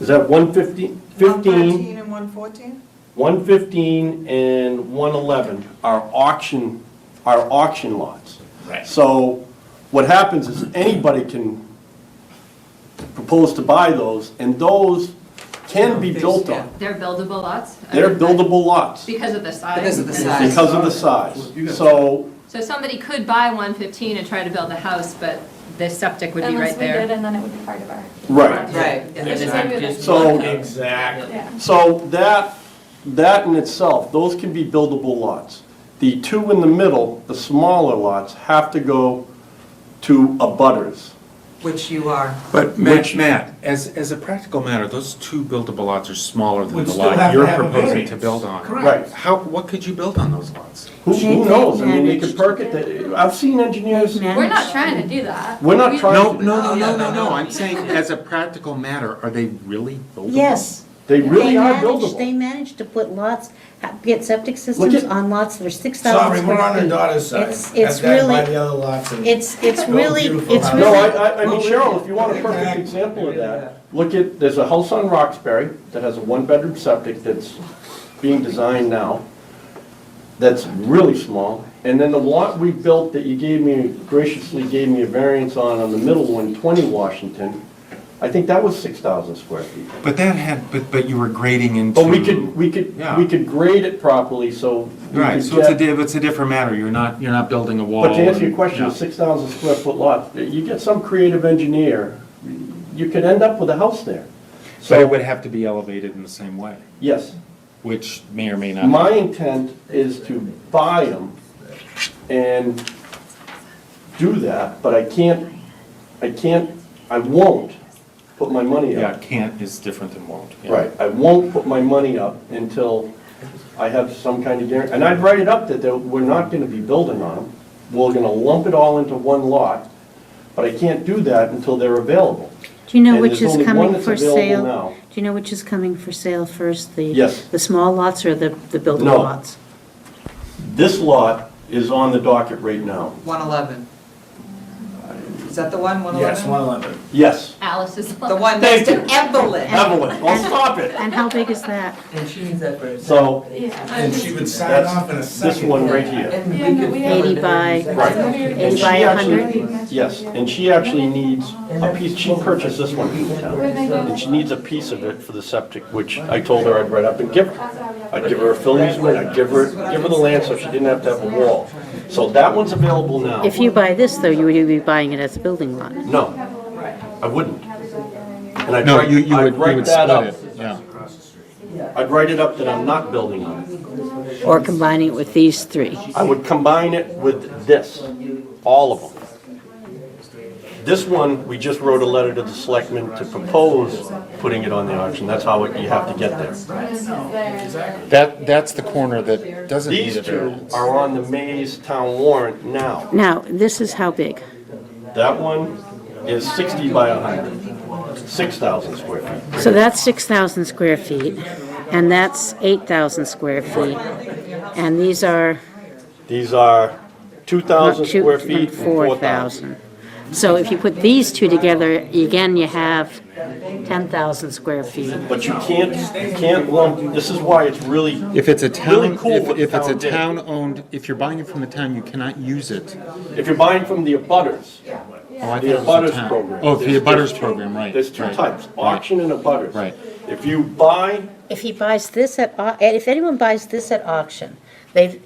is that 115? 113 and 114? 115 and 111 are auction lots. Right. So what happens is anybody can propose to buy those, and those can be built on. They're buildable lots? They're buildable lots Because of the size? Because of the size. because of the size. So, So somebody could buy 115 and try to build a house, but the septic would be Unless right we did, there. and then it would be part of our. right. Right. So, Exactly. Yeah. so that in itself, those can be buildable lots. The two in the middle, the smaller lots, have to go to abutters. Which you are. But Which- Matt, as a practical matter, those two buildable lots are smaller than Would the still lot have to you're have a proposing to variance. build on. Correct. Right. What could you build on those lots? Who knows? I mean, they could perk it. I've seen engineers, We're not trying to do that. we're not We- trying to. No, I'm saying as a practical matter, are they really buildable? Yes. They really are They buildable. managed to put lots, get septic Look systems at- on lots that are 6,000 Sorry, square we're on the feet. daughter's side. It's That guy really, buy the other lots and- it's Build really, beautiful it's houses. No, really, I mean, Cheryl, if you want a perfect example of that, look at, there's a house on Roxbury that has a one-bedroom septic that's being designed now, that's really small, and then the lot we built that you graciously gave me a variance on the middle one, 20 Washington, I think that was 6,000 square feet. But that had, but you were grading into. But we could grade it properly, so we Right, could so it's get. it's a different matter, you're not building a wall. But to answer your and- question, a yeah. 6,000 square foot lot, you get some creative engineer, you could end up with a house there. But it So, would have to be elevated in the same way, yes, which may or may not. my intent is to buy them and do that, but I won't put my money Yeah, up. can't is different than won't. yeah. Right, I won't put my money up until I have some kind of guarantee. And I'd write it up that we're not gonna be building on them. We're gonna lump it all into one lot, but I can't do that until they're available. do you know And which there's is only one coming that's for available sale? now. Do you know which is coming for sale first? Yes. The small lots or the buildable No. lots? This lot is on the docket right now. 111. Is that the one, 111? Yes, 111. Yes, Alice's. The one next to Evelyn. Evelyn, well, stop it. And how big is that? And she needs that for. So, And she would sign that's off in a second. this one right here. And Yeah, no, we have. 80 by, Right. 80 by 100? Yes, and she actually needs a piece, she purchased this one from the town. And she needs a piece of it for the septic, which I told her I'd write up and give her. I'd give her a fill easement, I'd give her the land so she didn't have to have a wall. So that one's available now. If you buy this, though, you would be buying it as a building lot. No, I wouldn't. And I'd No, write- you I'd would write that split up. it, yeah. I'd write it up that I'm not building on it. Or combining it with these three. I would combine it with this, all of them. This one, we just wrote a letter to the selectmen to propose putting it on the auction. That's how you have to get there. That's the corner that doesn't need These a two variance. are on the Mays Town warrant now. Now, this is how big? That one is 60 by 100, 6,000 square feet. So that's 6,000 square feet, and that's 8,000 square feet. And these are, These are 2,000 square feet, 4,000. 4,000. So if you put these two together, again, you have 10,000 square feet. But you can't lump, this is why it's really, If it's a really town, cool what the if it's a town did. town-owned, if you're buying it from the town, you cannot use it. If you're buying from the abutters, Oh, I the thought it was a abutters town. program. Oh, the There's abutters two- program, right. There's two right, types, right. auction and abutters. Right. If you buy, If he buys this if anyone buys this at auction,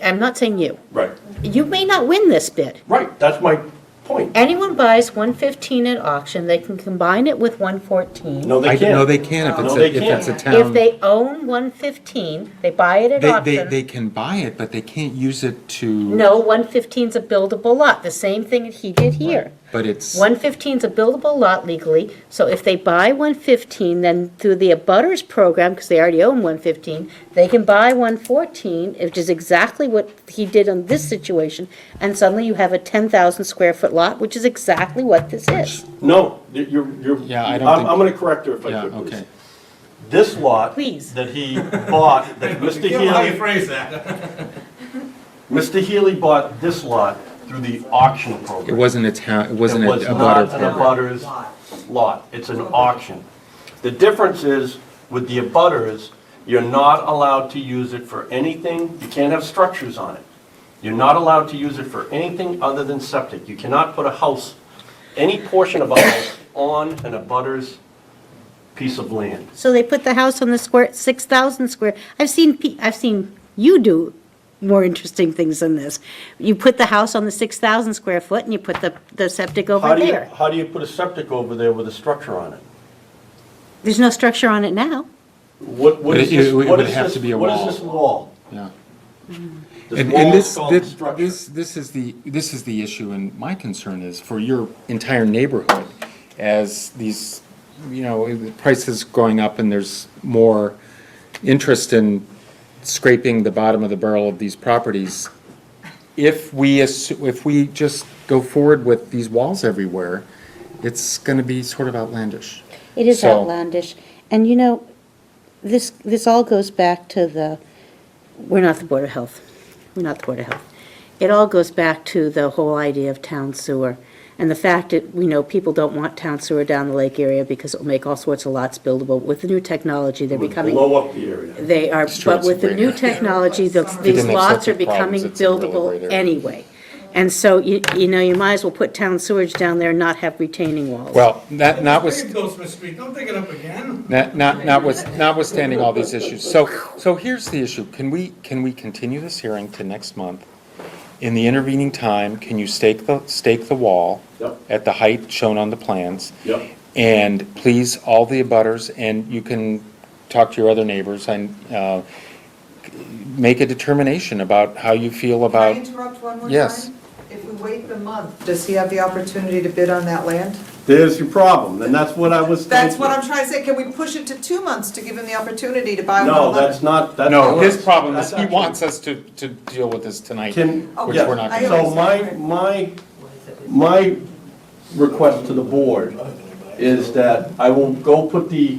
I'm not saying you, right, you may not win this bid. right, that's my point. Anyone buys 115 at auction, they can combine it with 114. No, they can't. No, they can if it's No, a, they if it's a can't. town. If they own 115, they buy it at They auction. can buy it, but they can't use it to. No, 115's a buildable lot, the same thing that he did here. But it's. 115's a buildable lot legally, so if they buy 115, then through the abutters program, because they already own 115, they can buy 114, which is exactly what he did on this situation, and suddenly you have a 10,000 square foot lot, which is exactly what this is. No, you're, Yeah, I don't I'm think- gonna correct her if I Yeah, could, please. okay. This lot Please. that he bought, that Mr. Healy, phrase that. Mr. Healy bought this lot through the auction program. It wasn't a town, it wasn't It a was butter not an program. abutters lot, it's an auction. The difference is, with the abutters, you're not allowed to use it for anything, you can't have structures on it. You're not allowed to use it for anything other than septic. You cannot put a house, any portion of a house, on an abutters piece of land. So they put the house on the 6,000 square, I've seen you do more interesting things than this. You put the house on the 6,000 square foot and you put the septic over there. How do you put a septic over there with a structure on it? There's no structure on it now. What But is it this, would what is have this, to be a what wall. is this wall? Yeah. This And wall is this, called the this, structure. this is the issue, and my concern is for your entire neighborhood, as these, the prices going up and there's more interest in scraping the bottom of the barrel of these properties. If we just go forward with these walls everywhere, it's gonna be sort of outlandish. It is So- outlandish. And this all goes back to we're not the Board of Health. We're not the Board of Health. It all goes back to the whole idea of town sewer. And the fact that we know people don't want town sewer down the lake area because it'll make all sorts of lots buildable. With the new technology, they're becoming. Blow up the area. They are, It's true, but it's with the great. new technology, these didn't have lots are septic problems, becoming it's a really buildable great area. anyway. And so, you might as well put town sewage down there and not have retaining walls. Well, notwithstanding. Goldsmith Street, don't take it up again. Notwithstanding all these issues. So here's the issue. Can we continue this hearing to next month? In the intervening time, can you stake the wall Yep. at the height shown on the plans? Yep. And please, all the abutters, and you can talk to your other neighbors and make a determination about how you feel Can I about. interrupt one more time? Yes. If we wait a month, does he have the opportunity to bid on that land? There's your problem, and that's what I was thinking. That's what I'm trying to say, can we push it to 2 months to give him the opportunity to buy one? No, that's not, that's. No, his not- problem is that's he actually- wants us to deal with this tonight, Can, which yeah, we're not I going to. so my request to the board is that I will go put the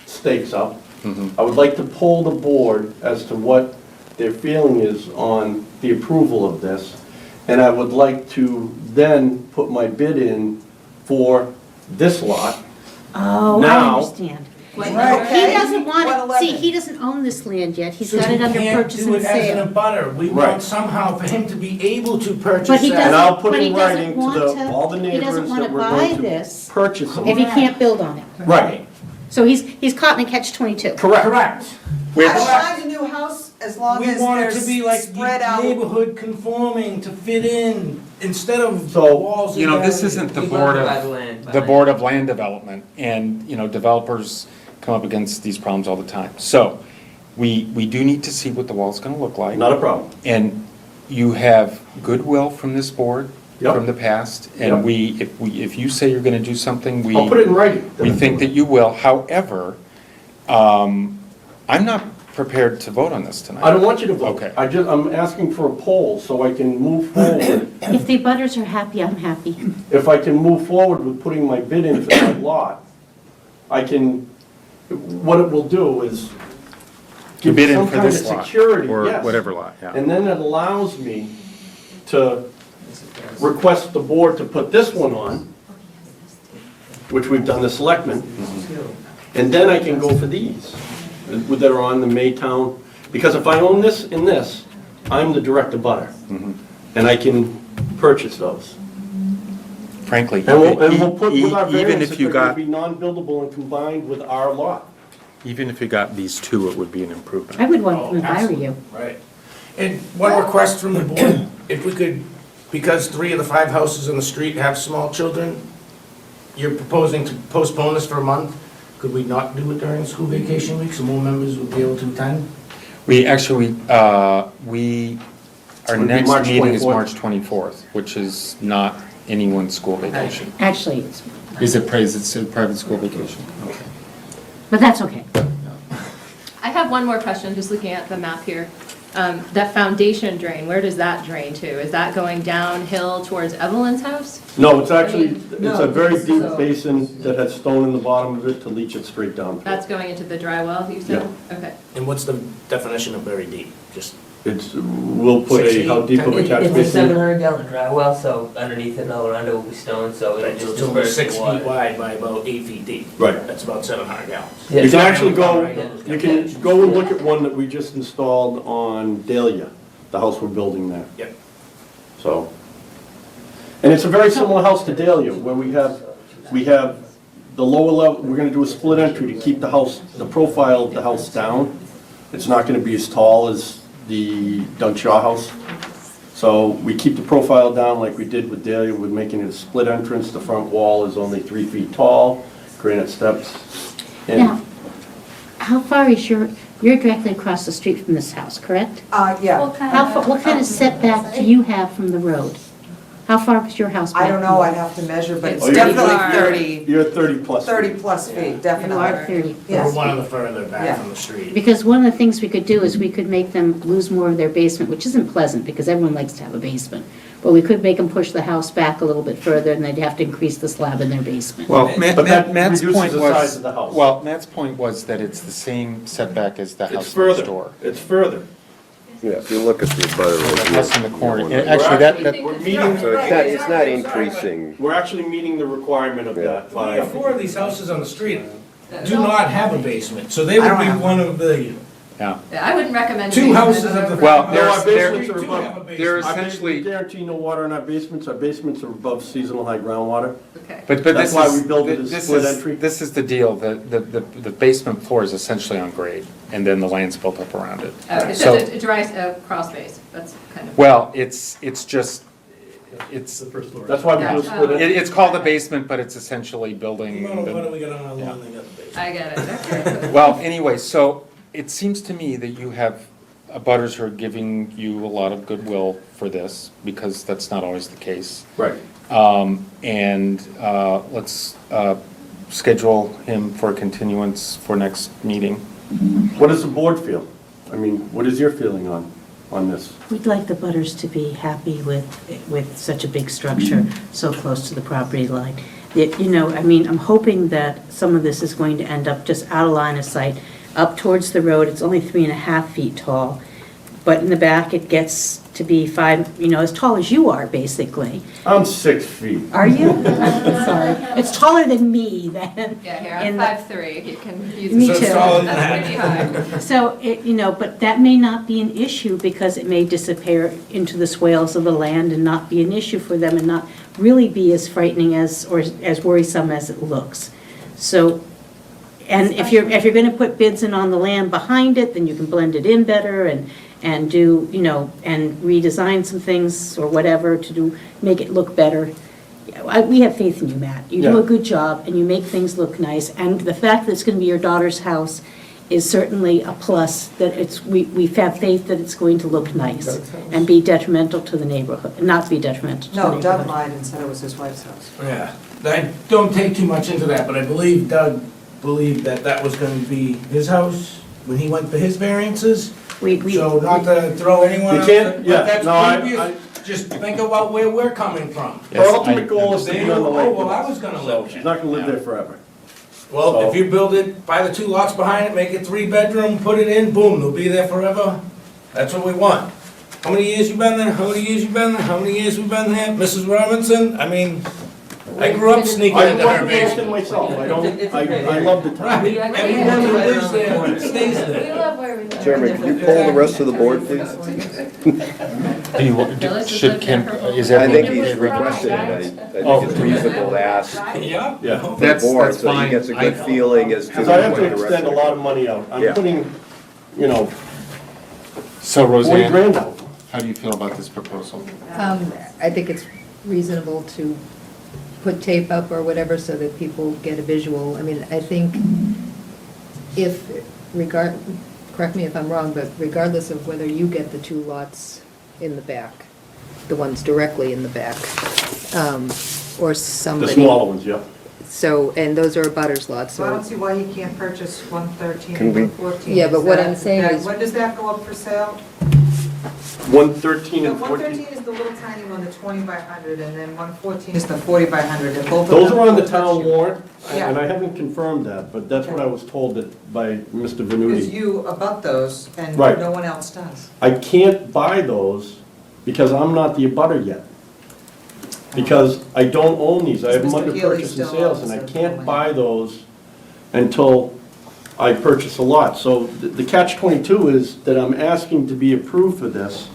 stakes up. I would like to poll the board as to what their feeling is on the approval of this. And I would like to then put my bid in for this lot. Oh, I Now- understand. Right. He doesn't want, 111. he doesn't own this land yet, he's So got you it under can't purchase do and it as sale. an abutter. We Right. want somehow for him to be able to purchase But he that. And I'll doesn't, put but he in doesn't writing to want the, all the to, he neighbors doesn't want that to we're buy going to this purchase them. if he can't build on it. Right, So he's caught in a catch-22. Correct. I don't mind a new house as long We as want it there's to be like spread out. neighborhood conforming, to fit in, instead of So, walls and You know, this barriers. isn't the We Board want to buy of, the land, buy the land. Board of Land Development, and, developers come up against these problems all the time. So, we do need to see what the wall's gonna look like. not a problem. And you have goodwill from this board, Yep. from the past, Yep. and if you say you're gonna do something, I'll put it in writing. we think that you will. However, I'm not prepared to vote on this tonight. I don't want you to vote. Okay. I'm asking for a poll so I can move forward. If the butters are happy, I'm happy. If I can move forward with putting my bid in for that lot, what it will do is You give bid me in some for kind of this lot, security, or yes. whatever lot, yeah. And then it allows me to request the board to put this one on, which we've done the selectmen, and then I can go for these that are on the Maytown, because if I own this and this, I'm the direct abutter, and I can purchase those. Frankly, And we'll put with our even variance, if you they're gonna got, be non-buildable and combined with our lot. even if you got these two, it would be an improvement. I would want them if I were you. Right. And one request from the board, if we could, because 3 of the 5 houses on the street have small children, you're proposing to postpone this for a month, could we not do it during school vacation week so more members would be able to attend? We actually, our Would be next March meeting is 24th. March 24th, which is not anyone's school vacation. Actually, it's, Is it a private school vacation? Okay. but that's okay. I have one more question, just looking at the map here. That foundation drain, where does that drain to? Is that going downhill towards Evelyn's house? No, it's actually, it's No, a very deep so- basin that has stone in the bottom of it to leach it straight down. That's going into the dry well, you said? Okay. And what's the definition of very deep? Just It's, we'll put a, how deep of a catch It's a basin? 700 gallon dry well, so underneath it and all around it will be stone, so Right, it'll so just it's only disperse 6 the feet water. wide by about 8 feet deep. Right. That's about 700 gallons. Yeah. You can actually go, you can go and look at one that we just installed on Dahlia, the house we're building there. Yep. So, and it's a very similar house to Dahlia, where we have the lower level, we're gonna do a split entry to keep the house, the profile of the house down. It's not gonna be as tall as the Doug Shaw house. So we keep the profile down like we did with Dahlia, with making it a split entrance. The front wall is only 3 feet tall, granite steps. And Now, how far is you're directly across the street from this house, correct? Yeah. What kind of setback do you have from the road? How far is your house back? I don't know, I'd have to measure, but it's It's pretty definitely far. 30, You're 30 plus. 30 plus feet, You are definitely. 30. Or Yes. one of the further back Yeah. from the street. Because one of the things we could do is we could make them lose more of their basement, which isn't pleasant because everyone likes to have a basement. But we could make them push the house back a little bit further and they'd have to increase the slab in their basement. Well, But that Matt's reduces point the size was, of the house. well, Matt's point was that it's the same setback as the It's house next further, door. it's further. Yeah, if you look at the butter. The house in the corner. Yeah. Actually, that, We're meeting, So it's not increasing. we're actually meeting the requirement of that 3 or by, 4 of these houses on the street do not have a basement, so they would be one of the yeah. Yeah, I wouldn't recommend. 2 houses of the. Well, no, our they're- basements are We do have a above. basement. They're Our basement, essentially, guarantee no water in our basements. Our basements are above seasonal high groundwater. Okay. but That's this why is, we built it as this split is, entry. this is the deal. The basement floor is essentially on grade, and then the land's built up around it. It's So, just a dry, crawl space, that's kind of. well, it's just, it's, That's why we do a split entry. it's called a basement, but it's essentially building. What the- do we got on our lawn? They got the basement. I get it, okay. Well, anyway, so it seems to me that you have abutters who are giving you a lot of goodwill for this, because that's not always the case. Right. And let's schedule him for a continuance for next meeting. What does the board feel? I mean, what is your feeling on this? We'd like the butters to be happy with such a big structure so close to the property line. You know, I mean, I'm hoping that some of this is going to end up just out of line of sight, up towards the road. It's only 3.5 feet tall, but in the back it gets to be 5, you know, as tall as you are, basically. I'm 6 feet. Are you? Sorry. It's taller than me then. Yeah, here, In I'm the- 5'3", you can use. Me this. too. That's pretty high. So, you know, but that may not be an issue because it may disappear into the swales of the land and not be an issue for them and not really be as frightening as, or as worrisome as it looks. So, and if you're gonna put bids in on the land behind it, then you can blend it in better and do, you know, and redesign some things or whatever to make it look better. We have faith in you, Matt. You do Yeah. a good job and you make things look nice. And the fact that it's gonna be your daughter's house is certainly a plus, that we have faith that it's going to look nice and be detrimental to the neighborhood, not be detrimental to the No, neighborhood. Doug lied and said it was his wife's house. Yeah, I don't take too much into that, but I believe Doug believed that that was gonna be his house when he went for his variances. So not to throw anyone You else, can't- but yeah, that's no, I- previous. Just think about where we're coming from. Her ultimate goal is to They be know, on the oh, lake. well, I was gonna So live she's there. not gonna live there forever. Well, if you build it, buy the 2 lots behind it, make it 3-bedroom, put it in, boom, they'll be there forever. That's what we want. How many years you been there? How many years you been there? How many years we been there? Mrs. Robinson? I mean, I grew up sneaking I into her wasn't asking basement. myself, I love the town. Everyone who lives there stays We there. love where we live. Chairman, can you poll the rest of the board, please? Do you, should, can, is I think everyone in he's favor? requested it. I think it's reasonable to ask Yeah? Yeah. the That's board so he fine. gets a good feeling as to Because I have what to the rest extend a of the... lot of money out. I'm Yeah. putting, you know, So 40 Roseanne, grand out. how do you feel about this proposal? I think it's reasonable to put tape up or whatever so that people get a visual. I mean, I think if, correct me if I'm wrong, but regardless of whether you get the two lots in the back, the ones directly in the back, or The somebody. smaller ones, yeah. So, and those are butters lots, So I don't so. see why he can't purchase 113 Can and we- 114. Yeah, but Is what that- I'm saying that- is- When does that go up for sale? 113 The and 14. 113 is the little tiny one, the 20 by 100, and then 114 is the 40 by 100, and both of Those them are on the will town touch you. warrant, Yeah. and I haven't confirmed that, but that's what I was told that by Mr. Because Venuti. you abut those, and Right. no one else does. I can't buy those because I'm not the abutter yet. Because I don't own these, I have them Mr. under Healy purchase and still sales, owns and I them. can't buy those until I purchase a lot. So the catch-22 is that I'm asking to be approved for this,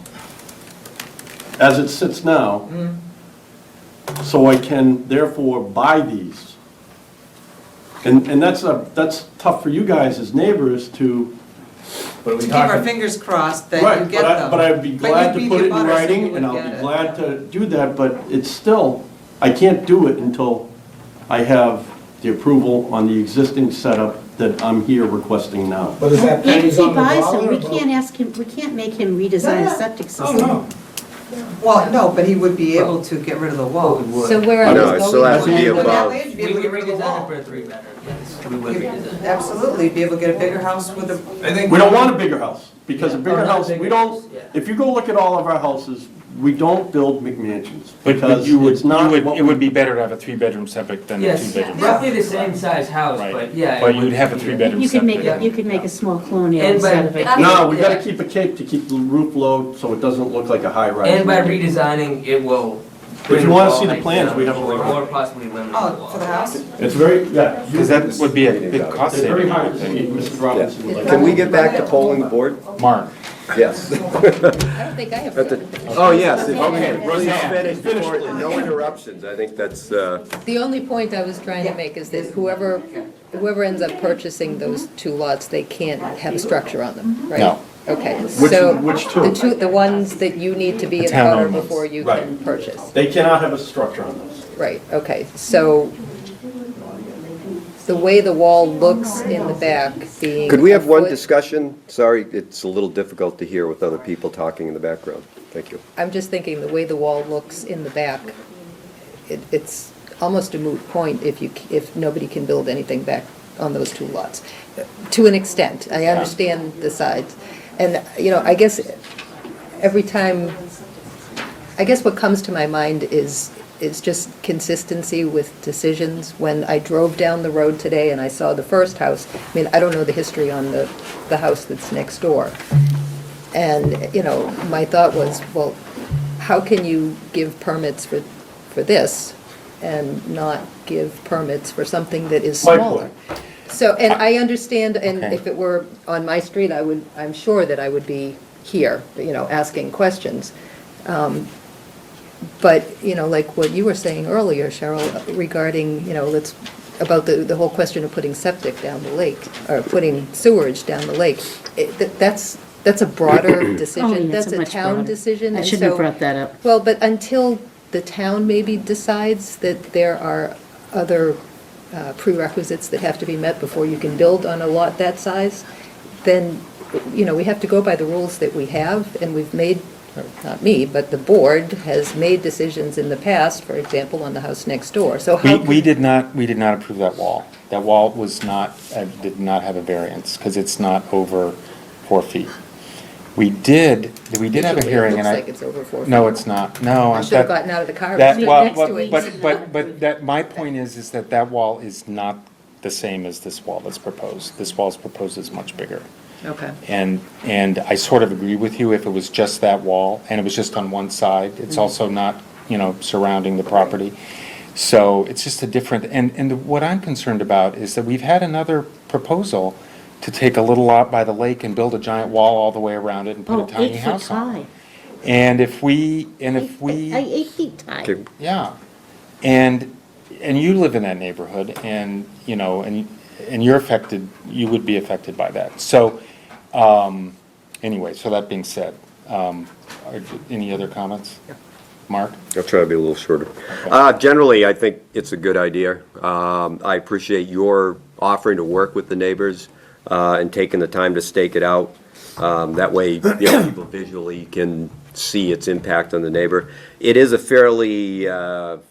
as it sits now, so I can therefore buy these. And that's tough for you guys as neighbors to, But To keep our fingers crossed that you right, get them. but I'd be But glad you'd to be put the it in abutter, so you writing, would and I'll get be it. glad to do that, but it's still, I can't do it until I have the approval on the existing setup that I'm here requesting now. But is that Even if pennies he on the buys dollar? them, we can't ask him, we can't make him redesign a septic Oh, system. no. Well, no, but he would be able to get rid of the walls. So where I No, was it going. still has to be Go that above. way, you'd be We able to could get rid of the redesign it wall. for a three-bedroom, yes, we would redesign it. Absolutely, be able to get a bigger house with a, I think. We don't want a bigger house, because a Yeah. bigger Oh, not house, bigger we don't, house, yeah. if you go look at all of our houses, we don't build McMansions. But Because you would, it's not what it would we- be better to have a three-bedroom septic than a Yes, two-bedroom. roughly the same size house, Right. but yeah. it But you'd would- have a three-bedroom You could make, septic. you could make a small colonial And by- instead of it. No, we gotta keep a cape to keep the roof low, so it doesn't look like a high-rise. And by redesigning, it will. If you wanna see the height plans, down we have a link. Or possibly limit the oh, wall. for the house? It's very, yeah. Because that would be a big cost It's very saving, I hard would to see, think. Mrs. Robinson would like. Can we get back to polling the board? Mark, Yes. I don't think I have. At the- Oh, yes. if- Okay, Please Roseanne. finish before, no interruptions. I think that's, The only point I was trying to make is that whoever ends up purchasing those two lots, they can't have a structure on them, right? No. Okay, Which- so. which two? The ones that you need to be The in town order owns. before you Right. can purchase. They cannot have a structure on those. Right, okay, so the way the wall looks in the back being. could we have a one foot- discussion? Sorry, it's a little difficult to hear with other people talking in the background. Thank you. I'm just thinking, the way the wall looks in the back, it's almost a moot point if nobody can build anything back on those two lots. To an extent, I understand the sides. And, I guess every time, I guess what comes to my mind is just consistency with decisions. When I drove down the road today and I saw the first house, I mean, I don't know the history on the house that's next door. And, my thought was, well, how can you give permits for this and not give permits for something that is My smaller? point. So, and I understand, and Okay. if it were on my street, I'm sure that I would be here, asking questions. But, like what you were saying earlier, Cheryl, regarding, about the whole question of putting septic down the lake, or putting sewerage down the lake, that's a broader Oh, decision. yeah, it's That's a much town broader. decision. I and shouldn't have so- brought that up. Well, but until the town maybe decides that there are other prerequisites that have to be met before you can build on a lot that size, then, we have to go by the rules that we have, and we've made, or not me, but the board has made decisions in the past, for example, on the house next door. So how? we did not approve that wall. That wall was not, did not have a variance, because it's not over 4 feet. We did have a Usually hearing, It and looks I. like it's over 4 feet. No, it's not, no. I should have gotten out of the car. That, and well, next to it. but that, my point is that that wall is not the same as this wall that's proposed. This wall's proposed is much bigger. Okay. And I sort of agree with you if it was just that wall, and it was just on one side. It's also not, surrounding the property. So it's just a different, and what I'm concerned about is that we've had another proposal to take a little lot by the lake and build a giant wall all the way around it and put Oh, a tiny 8 foot house on high. it. And if we, 8 feet high. Okay. yeah, and you live in that neighborhood, and, and you're affected, you would be affected by that. So, anyway, so that being said, any other comments? Mark? I'll try to be a little shorter. Generally, I think it's a good idea. I appreciate your offering to work with the neighbors and taking the time to stake it out. That way, people visually can see its impact on the neighbor. It is a fairly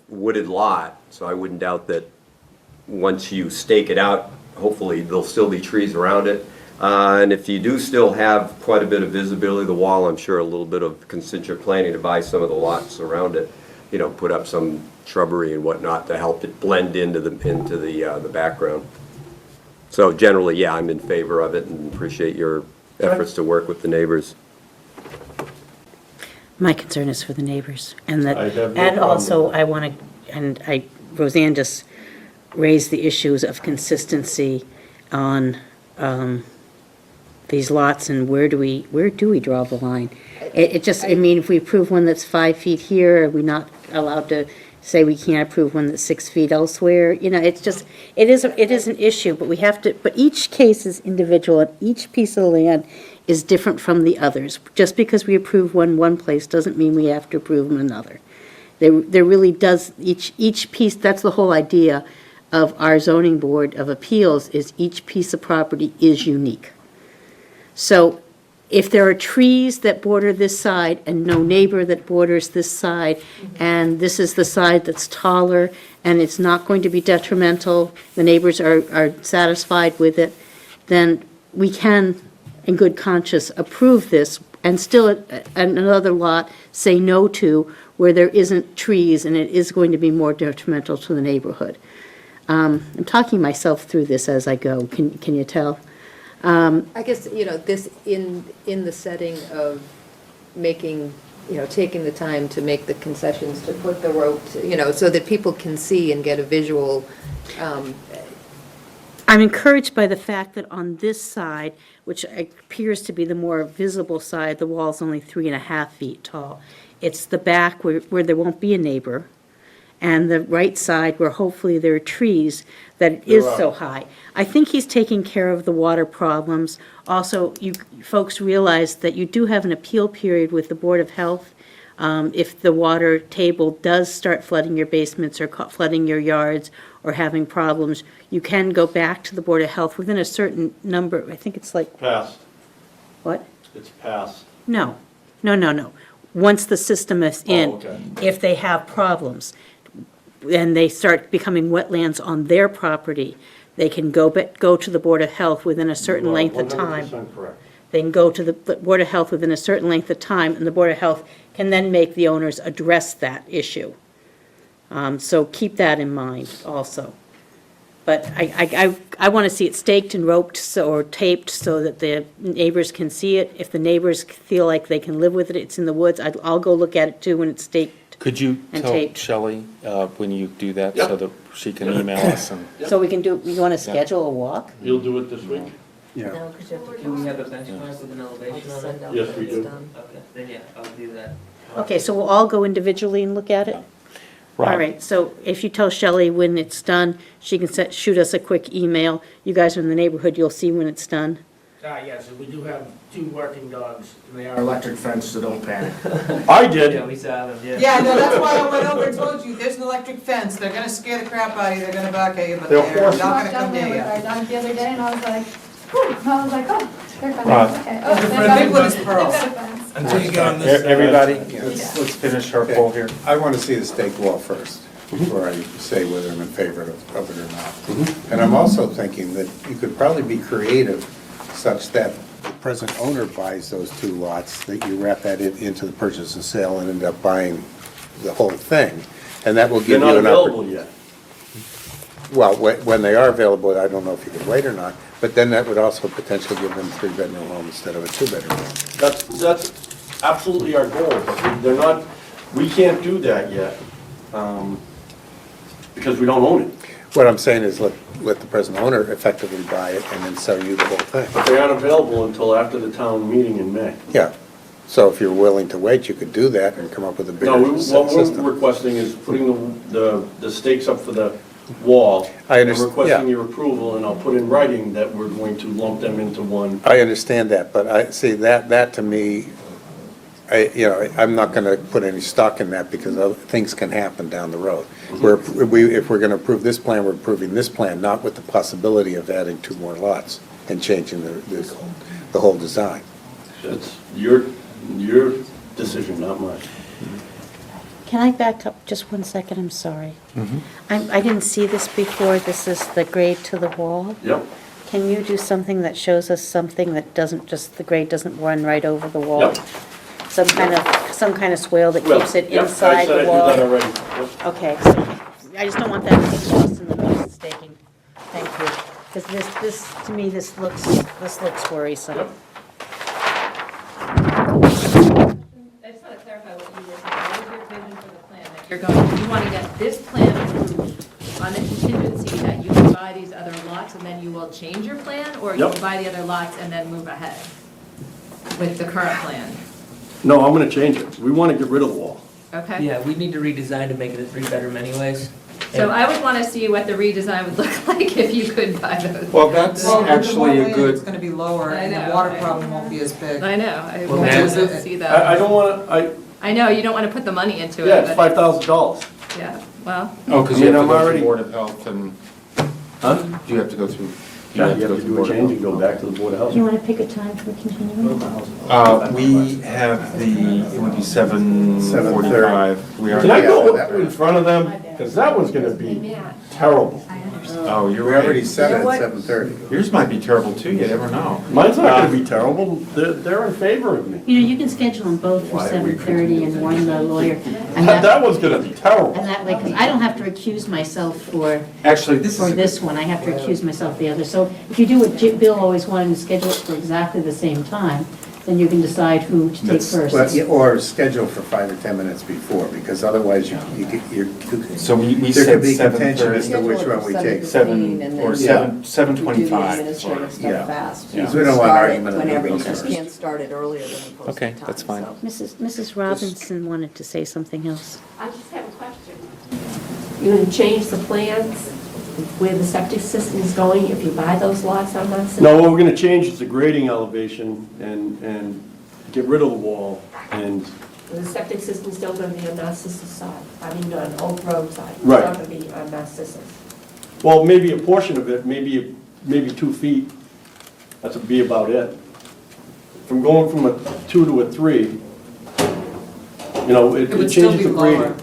wooded lot, so I wouldn't doubt that once you stake it out, hopefully there'll still be trees around it. And if you do still have quite a bit of visibility of the wall, I'm sure a little bit of concentric planning to buy some of the lots around it, put up some shrubbery and whatnot to help it blend into the background. So generally, yeah, I'm in favor of it and appreciate your efforts to work with the neighbors. My concern is for the neighbors, and that, I have no and problem also with I want to, Roseanne just raised the issues of consistency on these lots, and where do we draw the line? It just, I mean, if we approve one that's 5 feet here, are we not allowed to say we can't approve one that's 6 feet elsewhere? It's just, it is an issue, but we have to, but each case is individual, and each piece of land is different from the others. Just because we approve one place doesn't mean we have to approve them another. There really does, each piece, that's the whole idea of our zoning board of appeals, is each piece of property is unique. So if there are trees that border this side and no neighbor that borders this side, and this is the side that's taller, and it's not going to be detrimental, the neighbors are satisfied with it, then we can, in good conscience, approve this, and still another lot say no to where there isn't trees and it is going to be more detrimental to the neighborhood. I'm talking myself through this as I go, can you tell? I guess, this in the setting of making, taking the time to make the concessions, to put the rope, so that people can see and get a visual. I'm encouraged by the fact that on this side, which appears to be the more visible side, the wall's only 3.5 feet tall. It's the back where there won't be a neighbor, and the right side where hopefully there are trees, that it is so high. I think he's taking care of the water problems. Also, you folks realize that you do have an appeal period with the Board of Health. If the water table does start flooding your basements or flooding your yards or having problems, you can go back to the Board of Health within a certain number, I think it's like, Passed. what? It's passed. No. Once the system is in, okay. if they have problems, and they start becoming wetlands on their property, they can go to the Board of Health within a certain length of time. 100% correct. They can go to the Board of Health within a certain length of time, and the Board of Health can then make the owners address that issue. So keep that in mind also. But I want to see it staked and roped or taped so that the neighbors can see it. If the neighbors feel like they can live with it, it's in the woods, I'll go look at it too when it's staked. Could you And tell taped. Shelley when you do that, so that she can email us? And So we can do, you want to schedule a walk? You'll do it this week? Yeah. No, because do we have a benchmark with an elevation on it? Yes, we do. Okay, then yeah, I'll do that. Okay, so we'll all go individually and look at it? All Rob? right, so if you tell Shelley when it's done, she can shoot us a quick email. You guys are in the neighborhood, you'll see when it's done. Yes, and we do have 2 working dogs, and they are electric fence, so don't panic. I did. Yeah, we saw them, yeah. Yeah, no, that's why I went over and told you, there's an electric fence, they're gonna scare the crap out of you, they're gonna bark at you, but They're they're horses. not Walked gonna come down there near with you. our dog the other day, and I was like, whew, and I was like, oh, they're coming, Right. okay. Oh, they've The got big a one is fence. pearls. They've got a fence. Until you get on this. Everybody, Yeah. let's finish our poll here. I want to see the staked wall first, before I say whether I'm in favor of it or not. And I'm also thinking that you could probably be creative such that the present owner buys those 2 lots, that you wrap that into the purchase and sale and end up buying the whole thing. And that will They're give you not an available opportunity. yet. Well, when they are available, I don't know if you can wait or not, But then that would also potentially give them a 3-bedroom home instead of a 2-bedroom home. That's absolutely our goal, but they're not, we can't do that yet, because we don't own it. What I'm saying is let the present owner effectively buy it and then sell you the whole thing. But they aren't available until after the town meeting in May. Yeah, so if you're willing to wait, you could do that and come up with a No, bigger what we're system. requesting is putting the stakes up for the wall. I I'm understand, requesting yeah. your approval, and I'll put in writing that we're going to lump them into one. I understand that, but I, see, that to me, I'm not gonna put any stock in that because things can happen down the road. If we're gonna approve this plan, we're approving this plan, not with the possibility of adding 2 more lots and changing the whole design. It's your decision, not mine. Can I back up just 1 second? I'm sorry. I didn't see this before. This is the grade to the wall. Yep. Can you do something that shows us something that doesn't, just the grade doesn't run right over the wall? Yep. Some kind of swale that keeps it Yep, inside the wall? I said I did that already. Yep. Okay, so I just don't want that to get lost in the painstaking. Thank you. Because this, to me, this looks worrisome. Yep. I just want to clarify what you were saying. What is your vision for the plan? That you want to get this plan approved on the contingency that you can buy these other lots and then you will change your plan? Or you Yep. can buy the other lots and then move ahead with the current plan? No, I'm gonna change it. We wanna get rid of the wall. Okay? Yeah, we need to redesign to make it a 3-bedroom anyways. So I would want to see what the redesign would look like if you could buy those. Well, that's actually a It's good, gonna be lower, I and the know. water problem won't be as big. I know, I Well, would is love to it- see I that. don't wanna, I know, you don't want to put the money into yeah, it, it's but, $5,000. yeah, well, oh, because I you mean, have to I'm go already- through Board of Health and, Huh? do you have to go through? Yeah, you have to go do through a Board of change and Health? go back to the Board of Health. Do you want to pick a time for continuing? We have it would be 7:45. We Can I already, go in front of them? Because that one's gonna be terrible. oh, you're We already right. said it at 7:30. Yours might be terrible too, you never know. Mine's not gonna be terrible. They're in favor of me. You know, you can schedule them both for 7:30 and warn the lawyer. And That one's gonna be terrible. And that way, because I don't have to recuse myself for Actually, this for is, this one, I have to recuse myself the other. So if you do what Bill always wanted to schedule it for exactly the same time, then you can decide who to take first. Or schedule for 5 or 10 minutes before, because otherwise you're. so we There said could be contention as 7:30. to which one we take. 7:25. Administrative Yeah. stuff fast. Yeah. Because we don't want Start it argument on whenever, you those just first. can't start it earlier than the posted Okay, time, that's fine. so. Mrs. Robinson wanted to say something else. I just have a question. You're going to change the plans where the septic system is going if you buy those lots on Mount No, what we're gonna change is the grading elevation and get rid of the wall and, The septic system's still going to be on Narcissus side, I mean, on Oak Road side. Right. It's not going to be on Narcissus. well, maybe a portion of it, maybe 2 feet. That's would be about it. From going from a 2 to a 3, it would still changes be the grading. lower.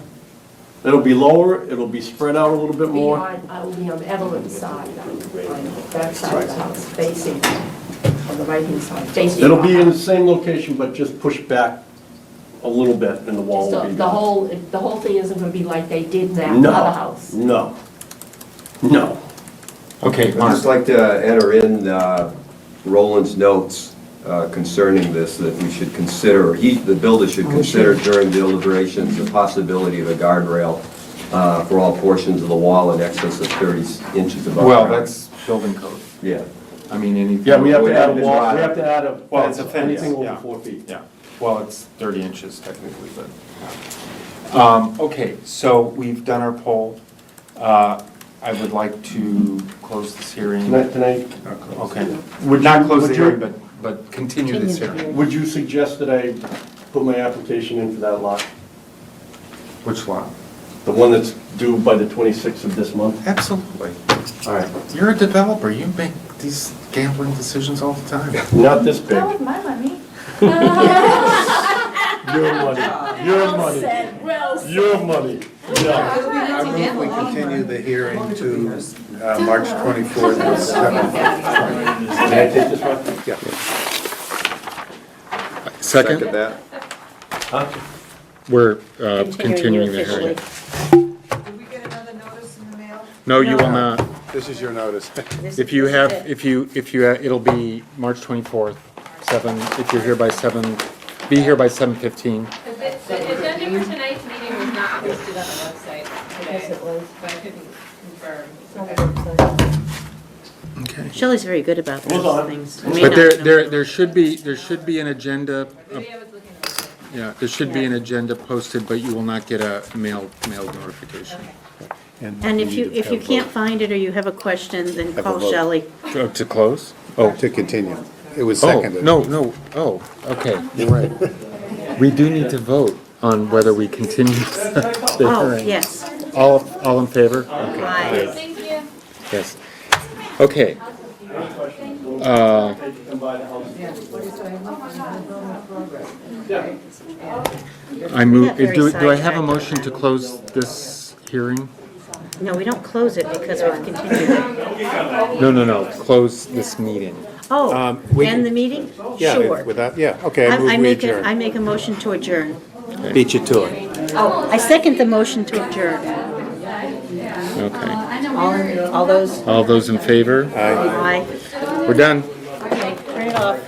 It'll be lower, it'll be spread out a little bit more. I will be on Evelyn's side, on that side of the house, facing, on the right-hand side, facing. It'll be in the same location, but just pushed back a little bit and the wall will So be the down. whole thing isn't going to be like they did in that No, other house? No. No. Okay, I'd Mark. just like to enter in Roland's notes concerning this, that we should consider, the builder should consider during deliberations the possibility of a guardrail for all portions of the wall in excess of 30 inches above Well, ground. that's building code. Yeah. I mean, anything. Yeah, we have to add a Well, wall, we have to add a Well, it's a fence, fence, anything over yeah. 4 feet. Yeah, well, it's 30 inches technically, but, okay, so we've done our poll. I would like to close this hearing. Can I, Okay, would not you- close the would you- hearing, but continue this Continue the hearing. would you suggest that I put my application in for that lot? Which lot? The one that's due by the 26th of this month? Absolutely. All right. You're a developer, you make these gambling decisions all the time. Not this big. Not with my money. Your money, your money, your money. Yeah. I move we continue the hearing to March 24th at 7. May I take this one? Yeah. Second that? Huh? We're Continuing the officially. hearing. Did we get another notice in the mail? No, you will not. This is your notice. If you have, if you, it'll be March 24th, 7, if you're here by 7, be here by 7:15. The agenda for tonight's meeting was not posted on the website today, but I couldn't confirm. Okay. Shelley's very good about Hold those on. things. We may But not there, know. there should be an agenda, Maybe I was looking at it. yeah, there should be an agenda posted, but you will not get a mailed notification. And if you can't find it or you have a question, then Have a call vote. Shelley. To close? Oh, To continue. It was oh, seconded. no, oh, okay, you're right. We do need to vote on whether we continue the Oh, hearing. yes. All in favor? Okay, Aye. good. Thank you. Yes. Okay. I move, Very do I have a sidetracked. motion to close this hearing? No, we don't close it because we've continued it. No, close this meeting. Oh, we end can- the meeting? Yeah, Sure. without, yeah, okay, I I move we make adjourn. I make a motion to adjourn. Beat you to it. Oh, I second the motion to adjourn. Okay. All those, All those in favor? aye. We're done. Okay, turn it off.